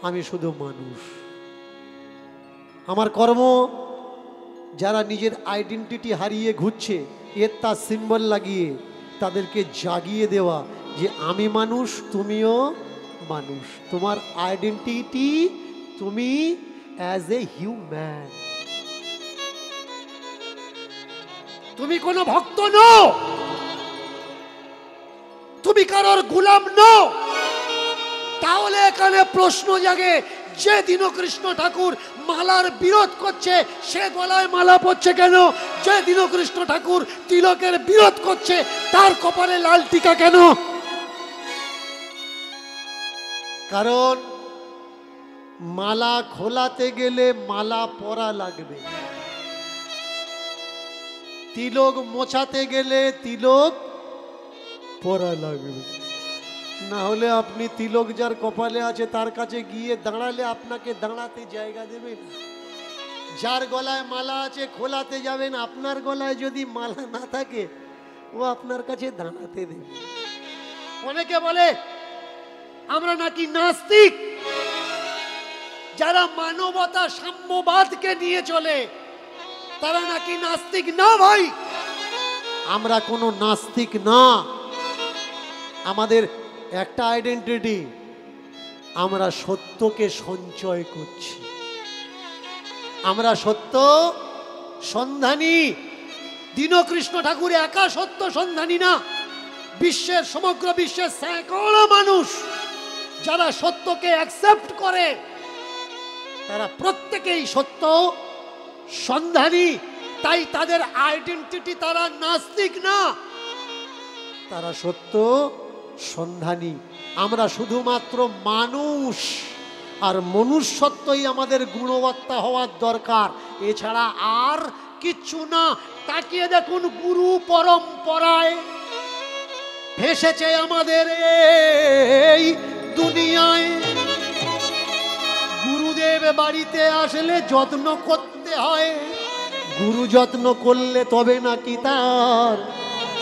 আমি শুধু মানুষ। আমার কর্ম, যারা নিজের আইডেন্টিটি হারিয়ে ঘুরছে, এর তার সিম্বল লাগিয়ে তাদেরকে জাগিয়ে দেওয়া যে আমি মানুষ, তুমিও মানুষ। তোমার আইডেন্টিটি তুমি অ্যাজ এ হিউম্যান। তুমি কোনো ভক্ত নও, তুমি কারোর গোলাম নও। তাহলে এখানে প্রশ্ন জাগে, যে দীনকৃষ্ণ ঠাকুর মালার বিরোধ করছে সে গলায় মালা পরছে কেন? যে দীনকৃষ্ণ ঠাকুর তিলকের বিরোধ করছে তার কপালে লাল টিকা কেন? কারণ মালা খোলাতে গেলে মালা পরা লাগবে, তিলক মোছাতে গেলে তিলক পরা লাগবে। না হলে আপনি তিলক যার কপালে আছে তার কাছে গিয়ে দাঁড়ালে আপনাকে দাঁড়াতে জায়গা দেবে না। যার গলায় মালা আছে খোলাতে যাবেন, আপনার গলায় যদি মালা না থাকে ও আপনার কাছে দাঁড়াতে দেবে। অনেকে বলে আমরা নাকি নাস্তিক, যারা মানবতা সাম্যবাদকে নিয়ে চলে তারা নাকি নাস্তিক। না ভাই, আমরা কোনো নাস্তিক না। আমাদের একটা আইডেন্টিটি, আমরা সত্যকে সঞ্চয় করছি, আমরা সত্য সন্ধানী। দীনকৃষ্ণ ঠাকুর একা সত্য সন্ধানী না, বিশ্বের সমগ্র বিশ্বের সैकड़ों মানুষ যারা সত্যকে অ্যাকসেপ্ট করে তারা প্রত্যেকেই সত্য সন্ধানী। তাই তাদের আইডেন্টিটি, তারা নাস্তিক না, তারা সত্য সন্ধানী। আমরা শুধুমাত্র মানুষ, আর মনুষ্যত্বই আমাদের গুণবত্তা হওয়ার দরকার, এছাড়া আর কিচ্ছু না। তাকিয়ে দেখুন, গুরু পরম্পরায় ভেসেছে আমাদের এই দুনিয়ায়। গুরুদেব বাড়িতে আসলে যত্ন করতে হয়, গুরু যত্ন করলে তবে নাকি তার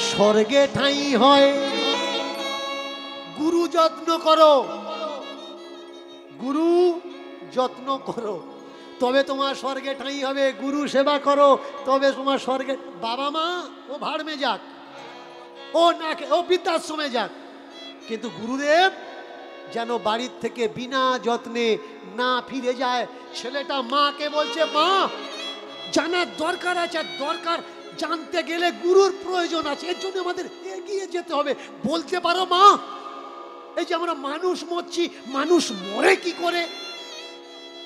স্বর্গে ঠাঁই হয়। গুরু যত্ন করো, গুরু যত্ন করো, তবে তোমার স্বর্গে ঠাঁই হবে। গুরু সেবা করো, তবে তোমার স্বর্গে। বাবা মা ও ভাড়মে যাক, ও বৃদ্ধাশ্রমে যাক, কিন্তু গুরুদেব যেন বাড়ির থেকে বিনা যত্নে না ফিরে যায়। ছেলেটা মাকে বলছে, মা জানার দরকার আছে, দরকার জানতে গেলে গুরুর প্রয়োজন আছে, এর জন্য আমাদের এগিয়ে যেতে হবে। বলতে পারো মা, এই যে আমরা মানুষ মরছি, মানুষ মরে কি করে?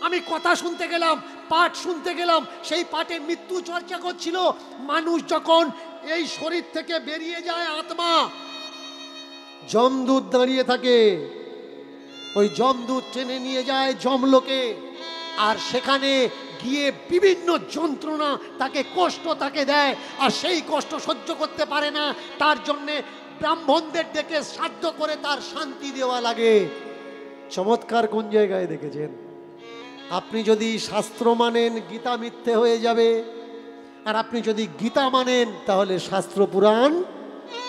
আমি কথা শুনতে গেলাম, পাঠ শুনতে গেলাম, সেই পাঠে মৃত্যু চর্চা করছিল। মানুষ যখন এই শরীর থেকে বেরিয়ে যায়, আত্মা, যমদূত দাঁড়িয়ে থাকে, ওই যমদূত টেনে নিয়ে যায় যমলোকে, আর সেখানে গিয়ে বিভিন্ন যন্ত্রণা তাকে, কষ্ট তাকে দেয়, আর সেই কষ্ট সহ্য করতে পারে না, তার জন্যে ব্রাহ্মণদের ডেকে শ্রাদ্ধ করে তার শান্তি দেওয়া লাগে। চমৎকার কোন জায়গায় দেখেছেন? আপনি যদি শাস্ত্র মানেন, গীতা মিথ্যে হয়ে যাবে, আর আপনি যদি গীতা মানেন তাহলে শাস্ত্র পুরাণ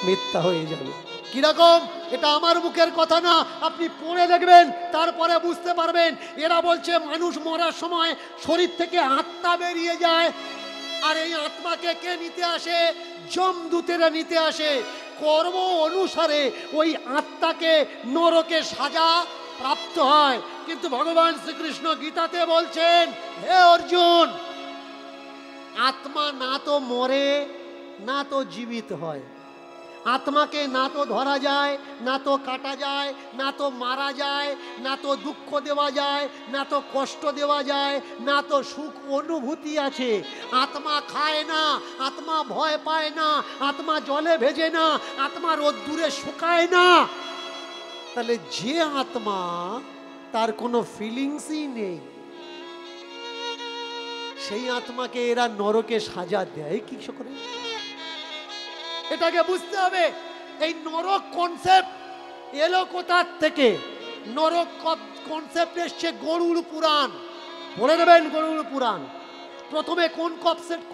মিথ্যা হয়ে যাবে। কিরকম? এটা আমার মুখের কথা না, আপনি পড়ে দেখবেন, তারপরে বুঝতে পারবেন। এরা বলছে মানুষ মরার সময় শরীর থেকে আত্মা বেরিয়ে যায়, আর এই আত্মাকে কে নিতে আসে? যমদূতেরা নিতে আসে। কর্ম অনুসারে ওই আত্মাকে নরকে সাজা প্রাপ্ত হয়। কিন্তু ভগবান শ্রীকৃষ্ণ গীতাতে বলছেন, হে অর্জুন, আত্মা না তো মরে না তো জীবিত হয়, আত্মাকে না তো ধরা যায় না তো কাটা যায় না তো মারা যায় না তো দুঃখ দেওয়া যায় না তো কষ্ট দেওয়া যায় না তো সুখ অনুভূতি আছে। আত্মা খায় না, আত্মা ভয় পায় না, আত্মা জলে ভেজে না, আত্মা রোদ্দুরে শুকায় না। তাহলে যে আত্মা তার কোনো ফিলিংসই নেই, সেই আত্মাকে এরা নরকে সাজা দেয় কি করে? এটাকে বুঝতে হবে। এই নরক কনসেপ্ট এলো কোথার থেকে? নরক কনসেপ্ট এসছে গরুড় পুরাণ, বলে নেবেন গরুড় পুরাণ। প্রথমে কোন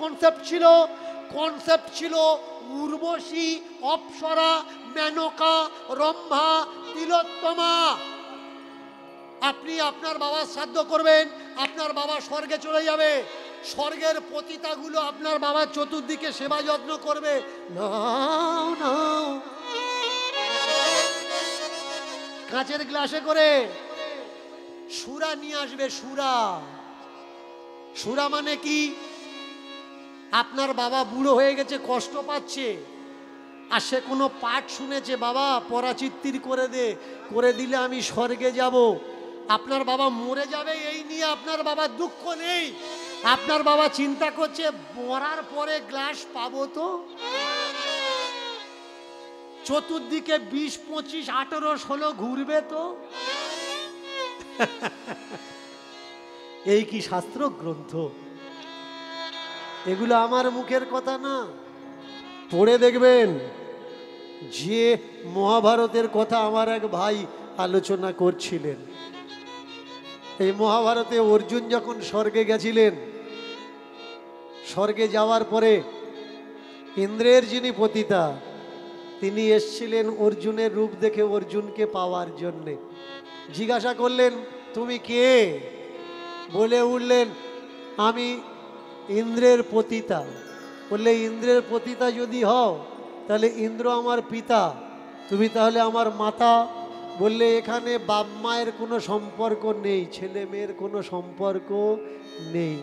কনসেপ্ট ছিল? কনসেপ্ট ছিল উর্বশী, অপ্সরা, মেনকা, রম্ভা, তিলোত্তমা। আপনি আপনার বাবার শ্রাদ্ধ করবেন, আপনার বাবা স্বর্গে চলে যাবে, স্বর্গের পতিতাগুলো আপনার বাবার চতুর্দিকে সেবা যত্ন করবে। নাও নাও, কাঁচের গ্লাসে করে সুরা নিয়ে আসবে। সুরা, সুরা মানে কি? আপনার বাবা বুড়ো হয়ে গেছে, কষ্ট পাচ্ছে, আর সে কোনো পাঠ শুনেছে, বাবা পরাচিত্তির করে দিলে আমি স্বর্গে যাব। আপনার বাবা মরে যাবে এই নিয়ে আপনার বাবার দুঃখ নেই, আপনার বাবা চিন্তা করছে মরার পরে গ্লাস পাবো তো। চতুর্দিকে 20, 25, 18, 16 ঘুরবে তো। এই কি শাস্ত্র গ্রন্থ? এগুলো আমার মুখের কথা না, পড়ে দেখবেন। যে মহাভারতের কথা আমার এক ভাই আলোচনা করছিলেন, এই মহাভারতে অর্জুন যখন স্বর্গে গেছিলেন, স্বর্গে যাওয়ার পরে ইন্দ্রের যিনি পতিতা তিনি এসছিলেন অর্জুনের রূপ দেখে অর্জুনকে পাওয়ার জন্যে। জিজ্ঞাসা করলেন তুমি কে? বলে উঠলেন আমি ইন্দ্রের পতিতা। বললে ইন্দ্রের পতিতা যদি হও তাহলে ইন্দ্র আমার পিতা, তুমি তাহলে আমার মাতা। বললে এখানে বাপ মায়ের কোনো সম্পর্ক নেই, ছেলে মেয়ের কোনো সম্পর্ক নেই।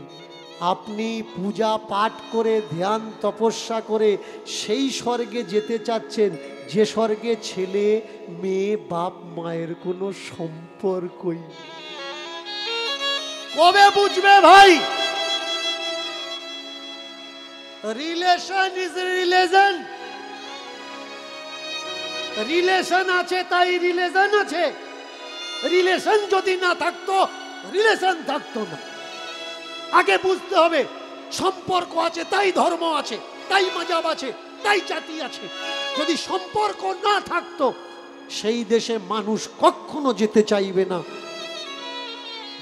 আপনি পূজা পাঠ করে ধ্যান তপস্যা করে সেই স্বর্গে যেতে চাচ্ছেন যে স্বর্গে ছেলে মেয়ে বাপ মায়ের কোনো সম্পর্কই। কবে বুঝবে ভাই? Relation is religion. রিলেশন আছে তাই রিলিজন আছে, রিলেশন যদি না থাকতো রিলেশন থাকতো না। আগে বুঝতে হবে সম্পর্ক আছে তাই ধর্ম আছে, তাই মাজাব আছে, তাই জাতি আছে। যদি সম্পর্ক না থাকতো সেই দেশে মানুষ কখনো যেতে চাইবে না।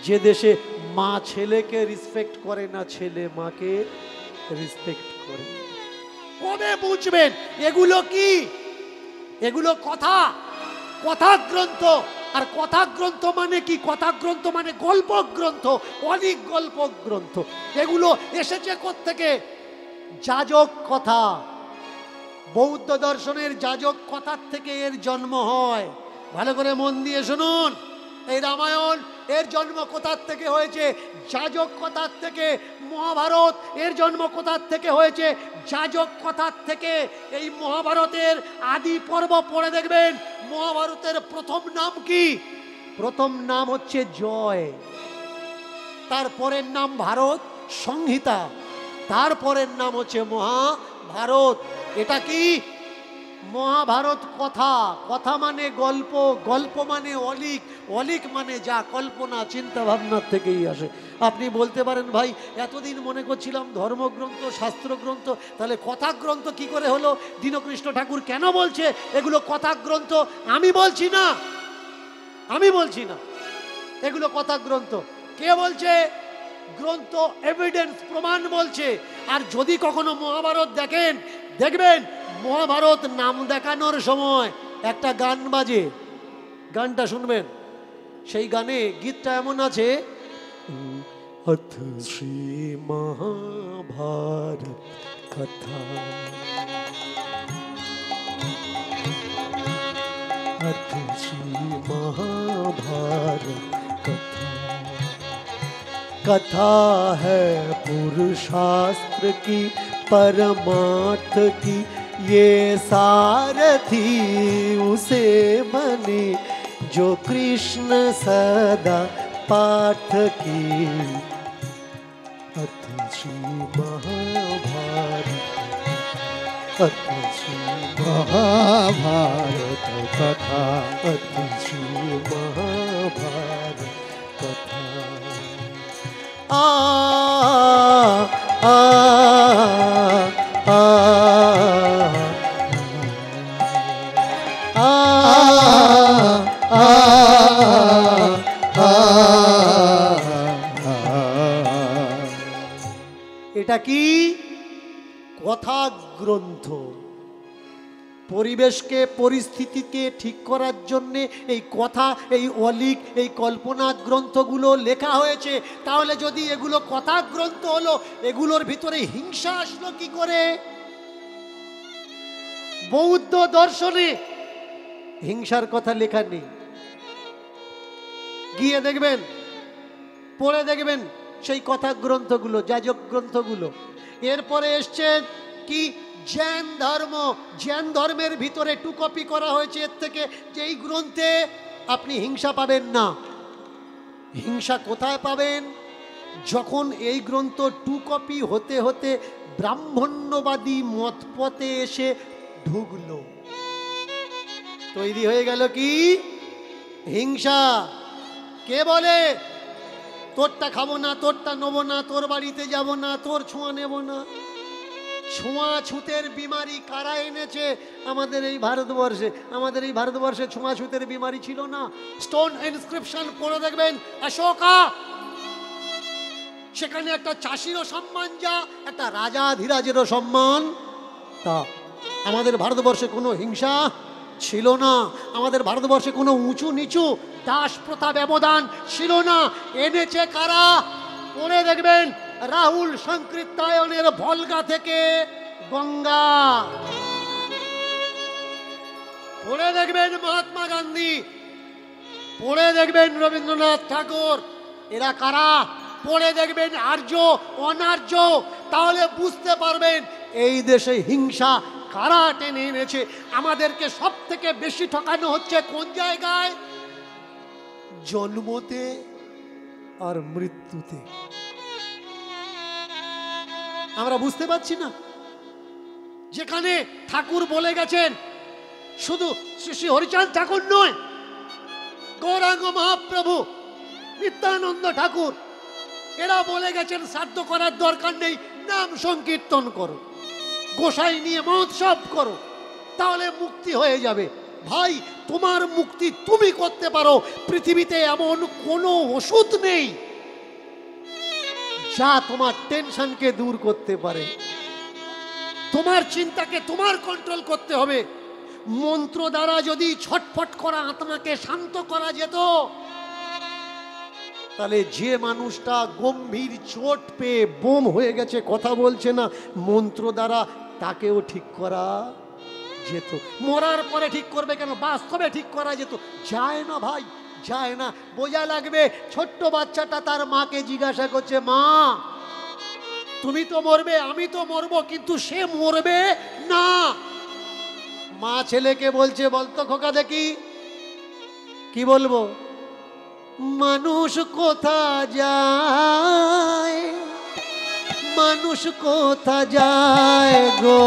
যে দেশে মা ছেলেকে রেসপেক্ট করে না, ছেলে মাকে রেসপেক্ট করে। কবে বুঝবেন? এগুলো কি? এগুলো কথা, কথা গ্রন্থ। আর কথা গ্রন্থ মানে কি? কথা গ্রন্থ মানে গল্প গ্রন্থ, অনেক গল্প গ্রন্থ। এগুলো এসেছে কোত্থেকে? যাজক কথা। বৌদ্ধ দর্শনের যাজক কথার থেকে এর জন্ম হয়। ভালো করে মন দিয়ে শুনুন। এই রামায়ণ এর জন্ম কোথার থেকে হয়েছে? যাজক কথার থেকে। মহাভারত এর জন্ম কোথার থেকে হয়েছে? যাজক কথার থেকে। এই মহাভারতের আদি পর্ব পড়ে দেখবেন, মহাভারতের প্রথম নাম কি? প্রথম নাম হচ্ছে জয়, তারপরের নাম ভারত সংহিতা, তারপরের নাম হচ্ছে মহাভারত। এটা কি? মহাভারত কথা। কথা মানে গল্প, গল্প মানে অলিক, অলিক মানে যা কল্পনা চিন্তা ভাবনার থেকেই আসে। আপনি বলতে পারেন ভাই এতদিন মনে করছিলাম ধর্মগ্রন্থ শাস্ত্রগ্রন্থ, তাহলে কথা গ্রন্থ কি করে হলো? দীনকৃষ্ণ ঠাকুর কেন বলছে এগুলো কথা গ্রন্থ? আমি বলছি না, আমি বলছি না এগুলো কথা গ্রন্থ। কে বলছে? গ্রন্থ, এভিডেন্স, প্রমাণ বলছে। আর যদি কখনো মহাভারত দেখেন, দেখবেন মহাভারত নাম দেখানোর সময় একটা গান বাজে, গানটা শুনবেন। সেই গানে গীতটা এমন আছে, অথ শ্রী মহাভারত কথা, অথ শ্রী মহাভারত কথা, कथा है पुरुषास्त्र की परमार्थ की, ये सारथी उसे बने जो कृष्ण सदा पार्थ की। अथ श्री महाभारत, अथ श्री महाभारत कथा, अथ श्री महाभारत कथा। आ आ आ এটা কি কথা গ্রন্থ। পরিবেশকে পরিস্থিতিকে ঠিক করার জন্য এই কথা, এই অলিক, এই কল্পনা গ্রন্থগুলো লেখা হয়েছে। তাহলে যদি এগুলো কথা গ্রন্থ হলো, এগুলোর ভিতরে হিংসা আসলো কি করে? বৌদ্ধ দর্শনে হিংসার কথা লেখা নেই। গিয়ে দেখবেন, পড়ে দেখবেন সেই কথা গ্রন্থগুলো, যাজক গ্রন্থগুলো। এরপরে এসছে কি জৈন ধর্ম, জৈন ধর্মের ভিতরে টু কপি করা হয়েছে এর থেকে, যে এই গ্রন্থে আপনি হিংসা পাবেন না। হিংসা কোথায় পাবেন? যখন এই গ্রন্থ টু কপি হতে হতে ব্রাহ্মণ্যবাদী মতপথে এসে ঢুকলো, তৈরি হয়ে গেল কি হিংসা। কে বলে তোরটা খাবো না, তোরটা নেবো না, তোর বাড়িতে যাব না, তোর ছোঁয়া নেব না। ছোঁয়াছুতের বিমারি কারা এনেছে আমাদের এই ভারতবর্ষে? আমাদের এই ভারতবর্ষে ছোঁয়াছুতের বিমারি ছিল না। স্টোন ইনস্ক্রিপশন পড়ে দেখবেন, অশোকা, সেখানে একটা চাষিরও সম্মান যা, একটা রাজাধিরাজেরও সম্মান তা। আমাদের ভারতবর্ষে কোনো হিংসা ছিল না। আমাদের ভারতবর্ষে কোনো উঁচু নিচু দাস প্রথা ব্যবধান ছিল না। এনেছে কারা? পড়ে দেখবেন, রাহুল সংকৃত্তায়নের ভলগা থেকে গঙ্গা। পড়ে দেখবেন মহাত্মা গান্ধী, পড়ে দেখবেন রবীন্দ্রনাথ ঠাকুর। এরা কারা? পড়ে দেখবেন আর্য অনার্য। তাহলে বুঝতে পারবেন এই দেশে হিংসা কারা টেনে এনেছে। আমাদেরকে সব থেকে বেশি ঠকানো হচ্ছে কোন জায়গায়? জন্মতে আর মৃত্যুতে। আমরা বুঝতে পারছি না। যেখানে ঠাকুর বলে গেছেন, শুধু শ্রী শ্রী হরিচাঁদ ঠাকুর নয়, গৌরাঙ্গ মহাপ্রভু, নিত্যানন্দ ঠাকুর, এরা বলে গেছেন শ্রাদ্ধ করার দরকার নেই, নাম সংকীর্তন করো, গোসাই নিয়ে মহোৎসব করো, তাহলে মুক্তি হয়ে যাবে। ভাই, তোমার মুক্তি তুমি করতে পারো। পৃথিবীতে এমন কোনো ওষুধ নেই যা তোমার টেনশনকে দূর করতে পারে। তোমার চিন্তাকে তোমার কন্ট্রোল করতে হবে। মন্ত্র দ্বারা যদি ছটফট করা আত্মাকে শান্ত করা যেত, তাহলে যে মানুষটা গম্ভীর চোট পেয়ে বোম হয়ে গেছে, কথা বলছে না, মন্ত্র দ্বারা তাকেও ঠিক করা যেত। মরার পরে ঠিক করবে কেন? বাস্তবে ঠিক করা যেত। যায় না ভাই, যায় না। বোঝা লাগবে। ছোট্ট বাচ্চাটা তার মাকে জিজ্ঞাসা করছে, মা তুমি তো মরবে, আমি তো মরবো, কিন্তু সে মরবে না। মা ছেলেকে বলছে, বলতো খোকা দেখি, কি বলবো? মানুষ কোথা যায়, মানুষ কোথা যায় গো,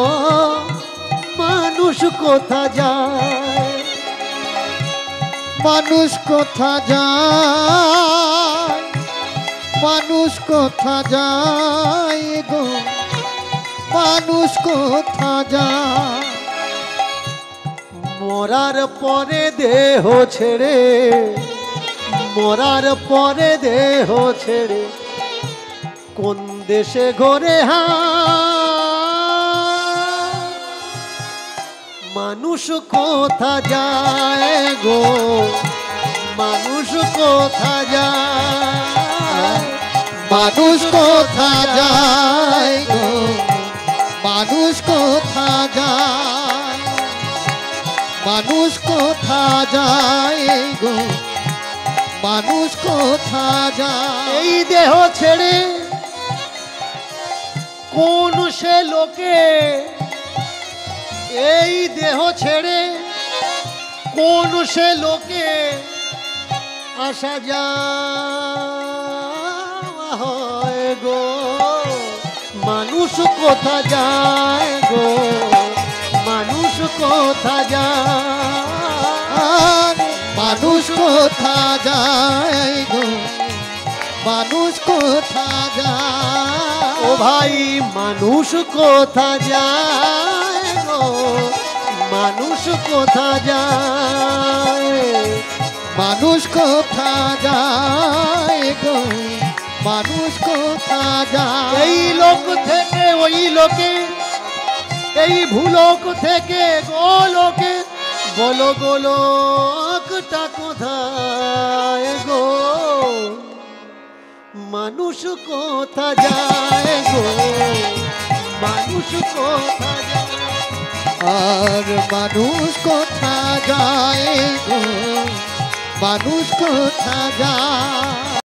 মানুষ কোথা যায়, মানুষ কোথা যায়, মানুষ কোথা যায় গো, মানুষ কোথা যায়। মরার পরে দেহ ছেড়ে, মরার পরে দেহ ছেড়ে কোন দেশে ঘোরে মানুষ কোথা যায় গো, মানুষ কোথা যায়, মানুষ কোথা যায় গো, মানুষ কোথা যায়, মানুষ কোথা যায় গো, মানুষ কোথা যায় এই দেহ ছেড়ে কোন সে লোকে, এই দেহ ছেড়ে কোন সে লোকে আসা যাওয়া হয় গো, মানুষ কোথা যায় গো, মানুষ কোথা যায়, মানুষ কোথা যায় গো, মানুষ কোথা যায় ও ভাই মানুষ কোথা যায় গো, মানুষ কোথা যায়, মানুষ কোথা যায় গো, মানুষ কোথা যায় এই লোক থেকে ওই লোকে, এই ভুলোক থেকে গোলোকে, বলো গোলোকটা কোথায় গো, মানুষ কোথা যায় গো, মানুষ কোথা যায়, আর মানুষ কোথা যায় গো, মানুষ কোথা যায়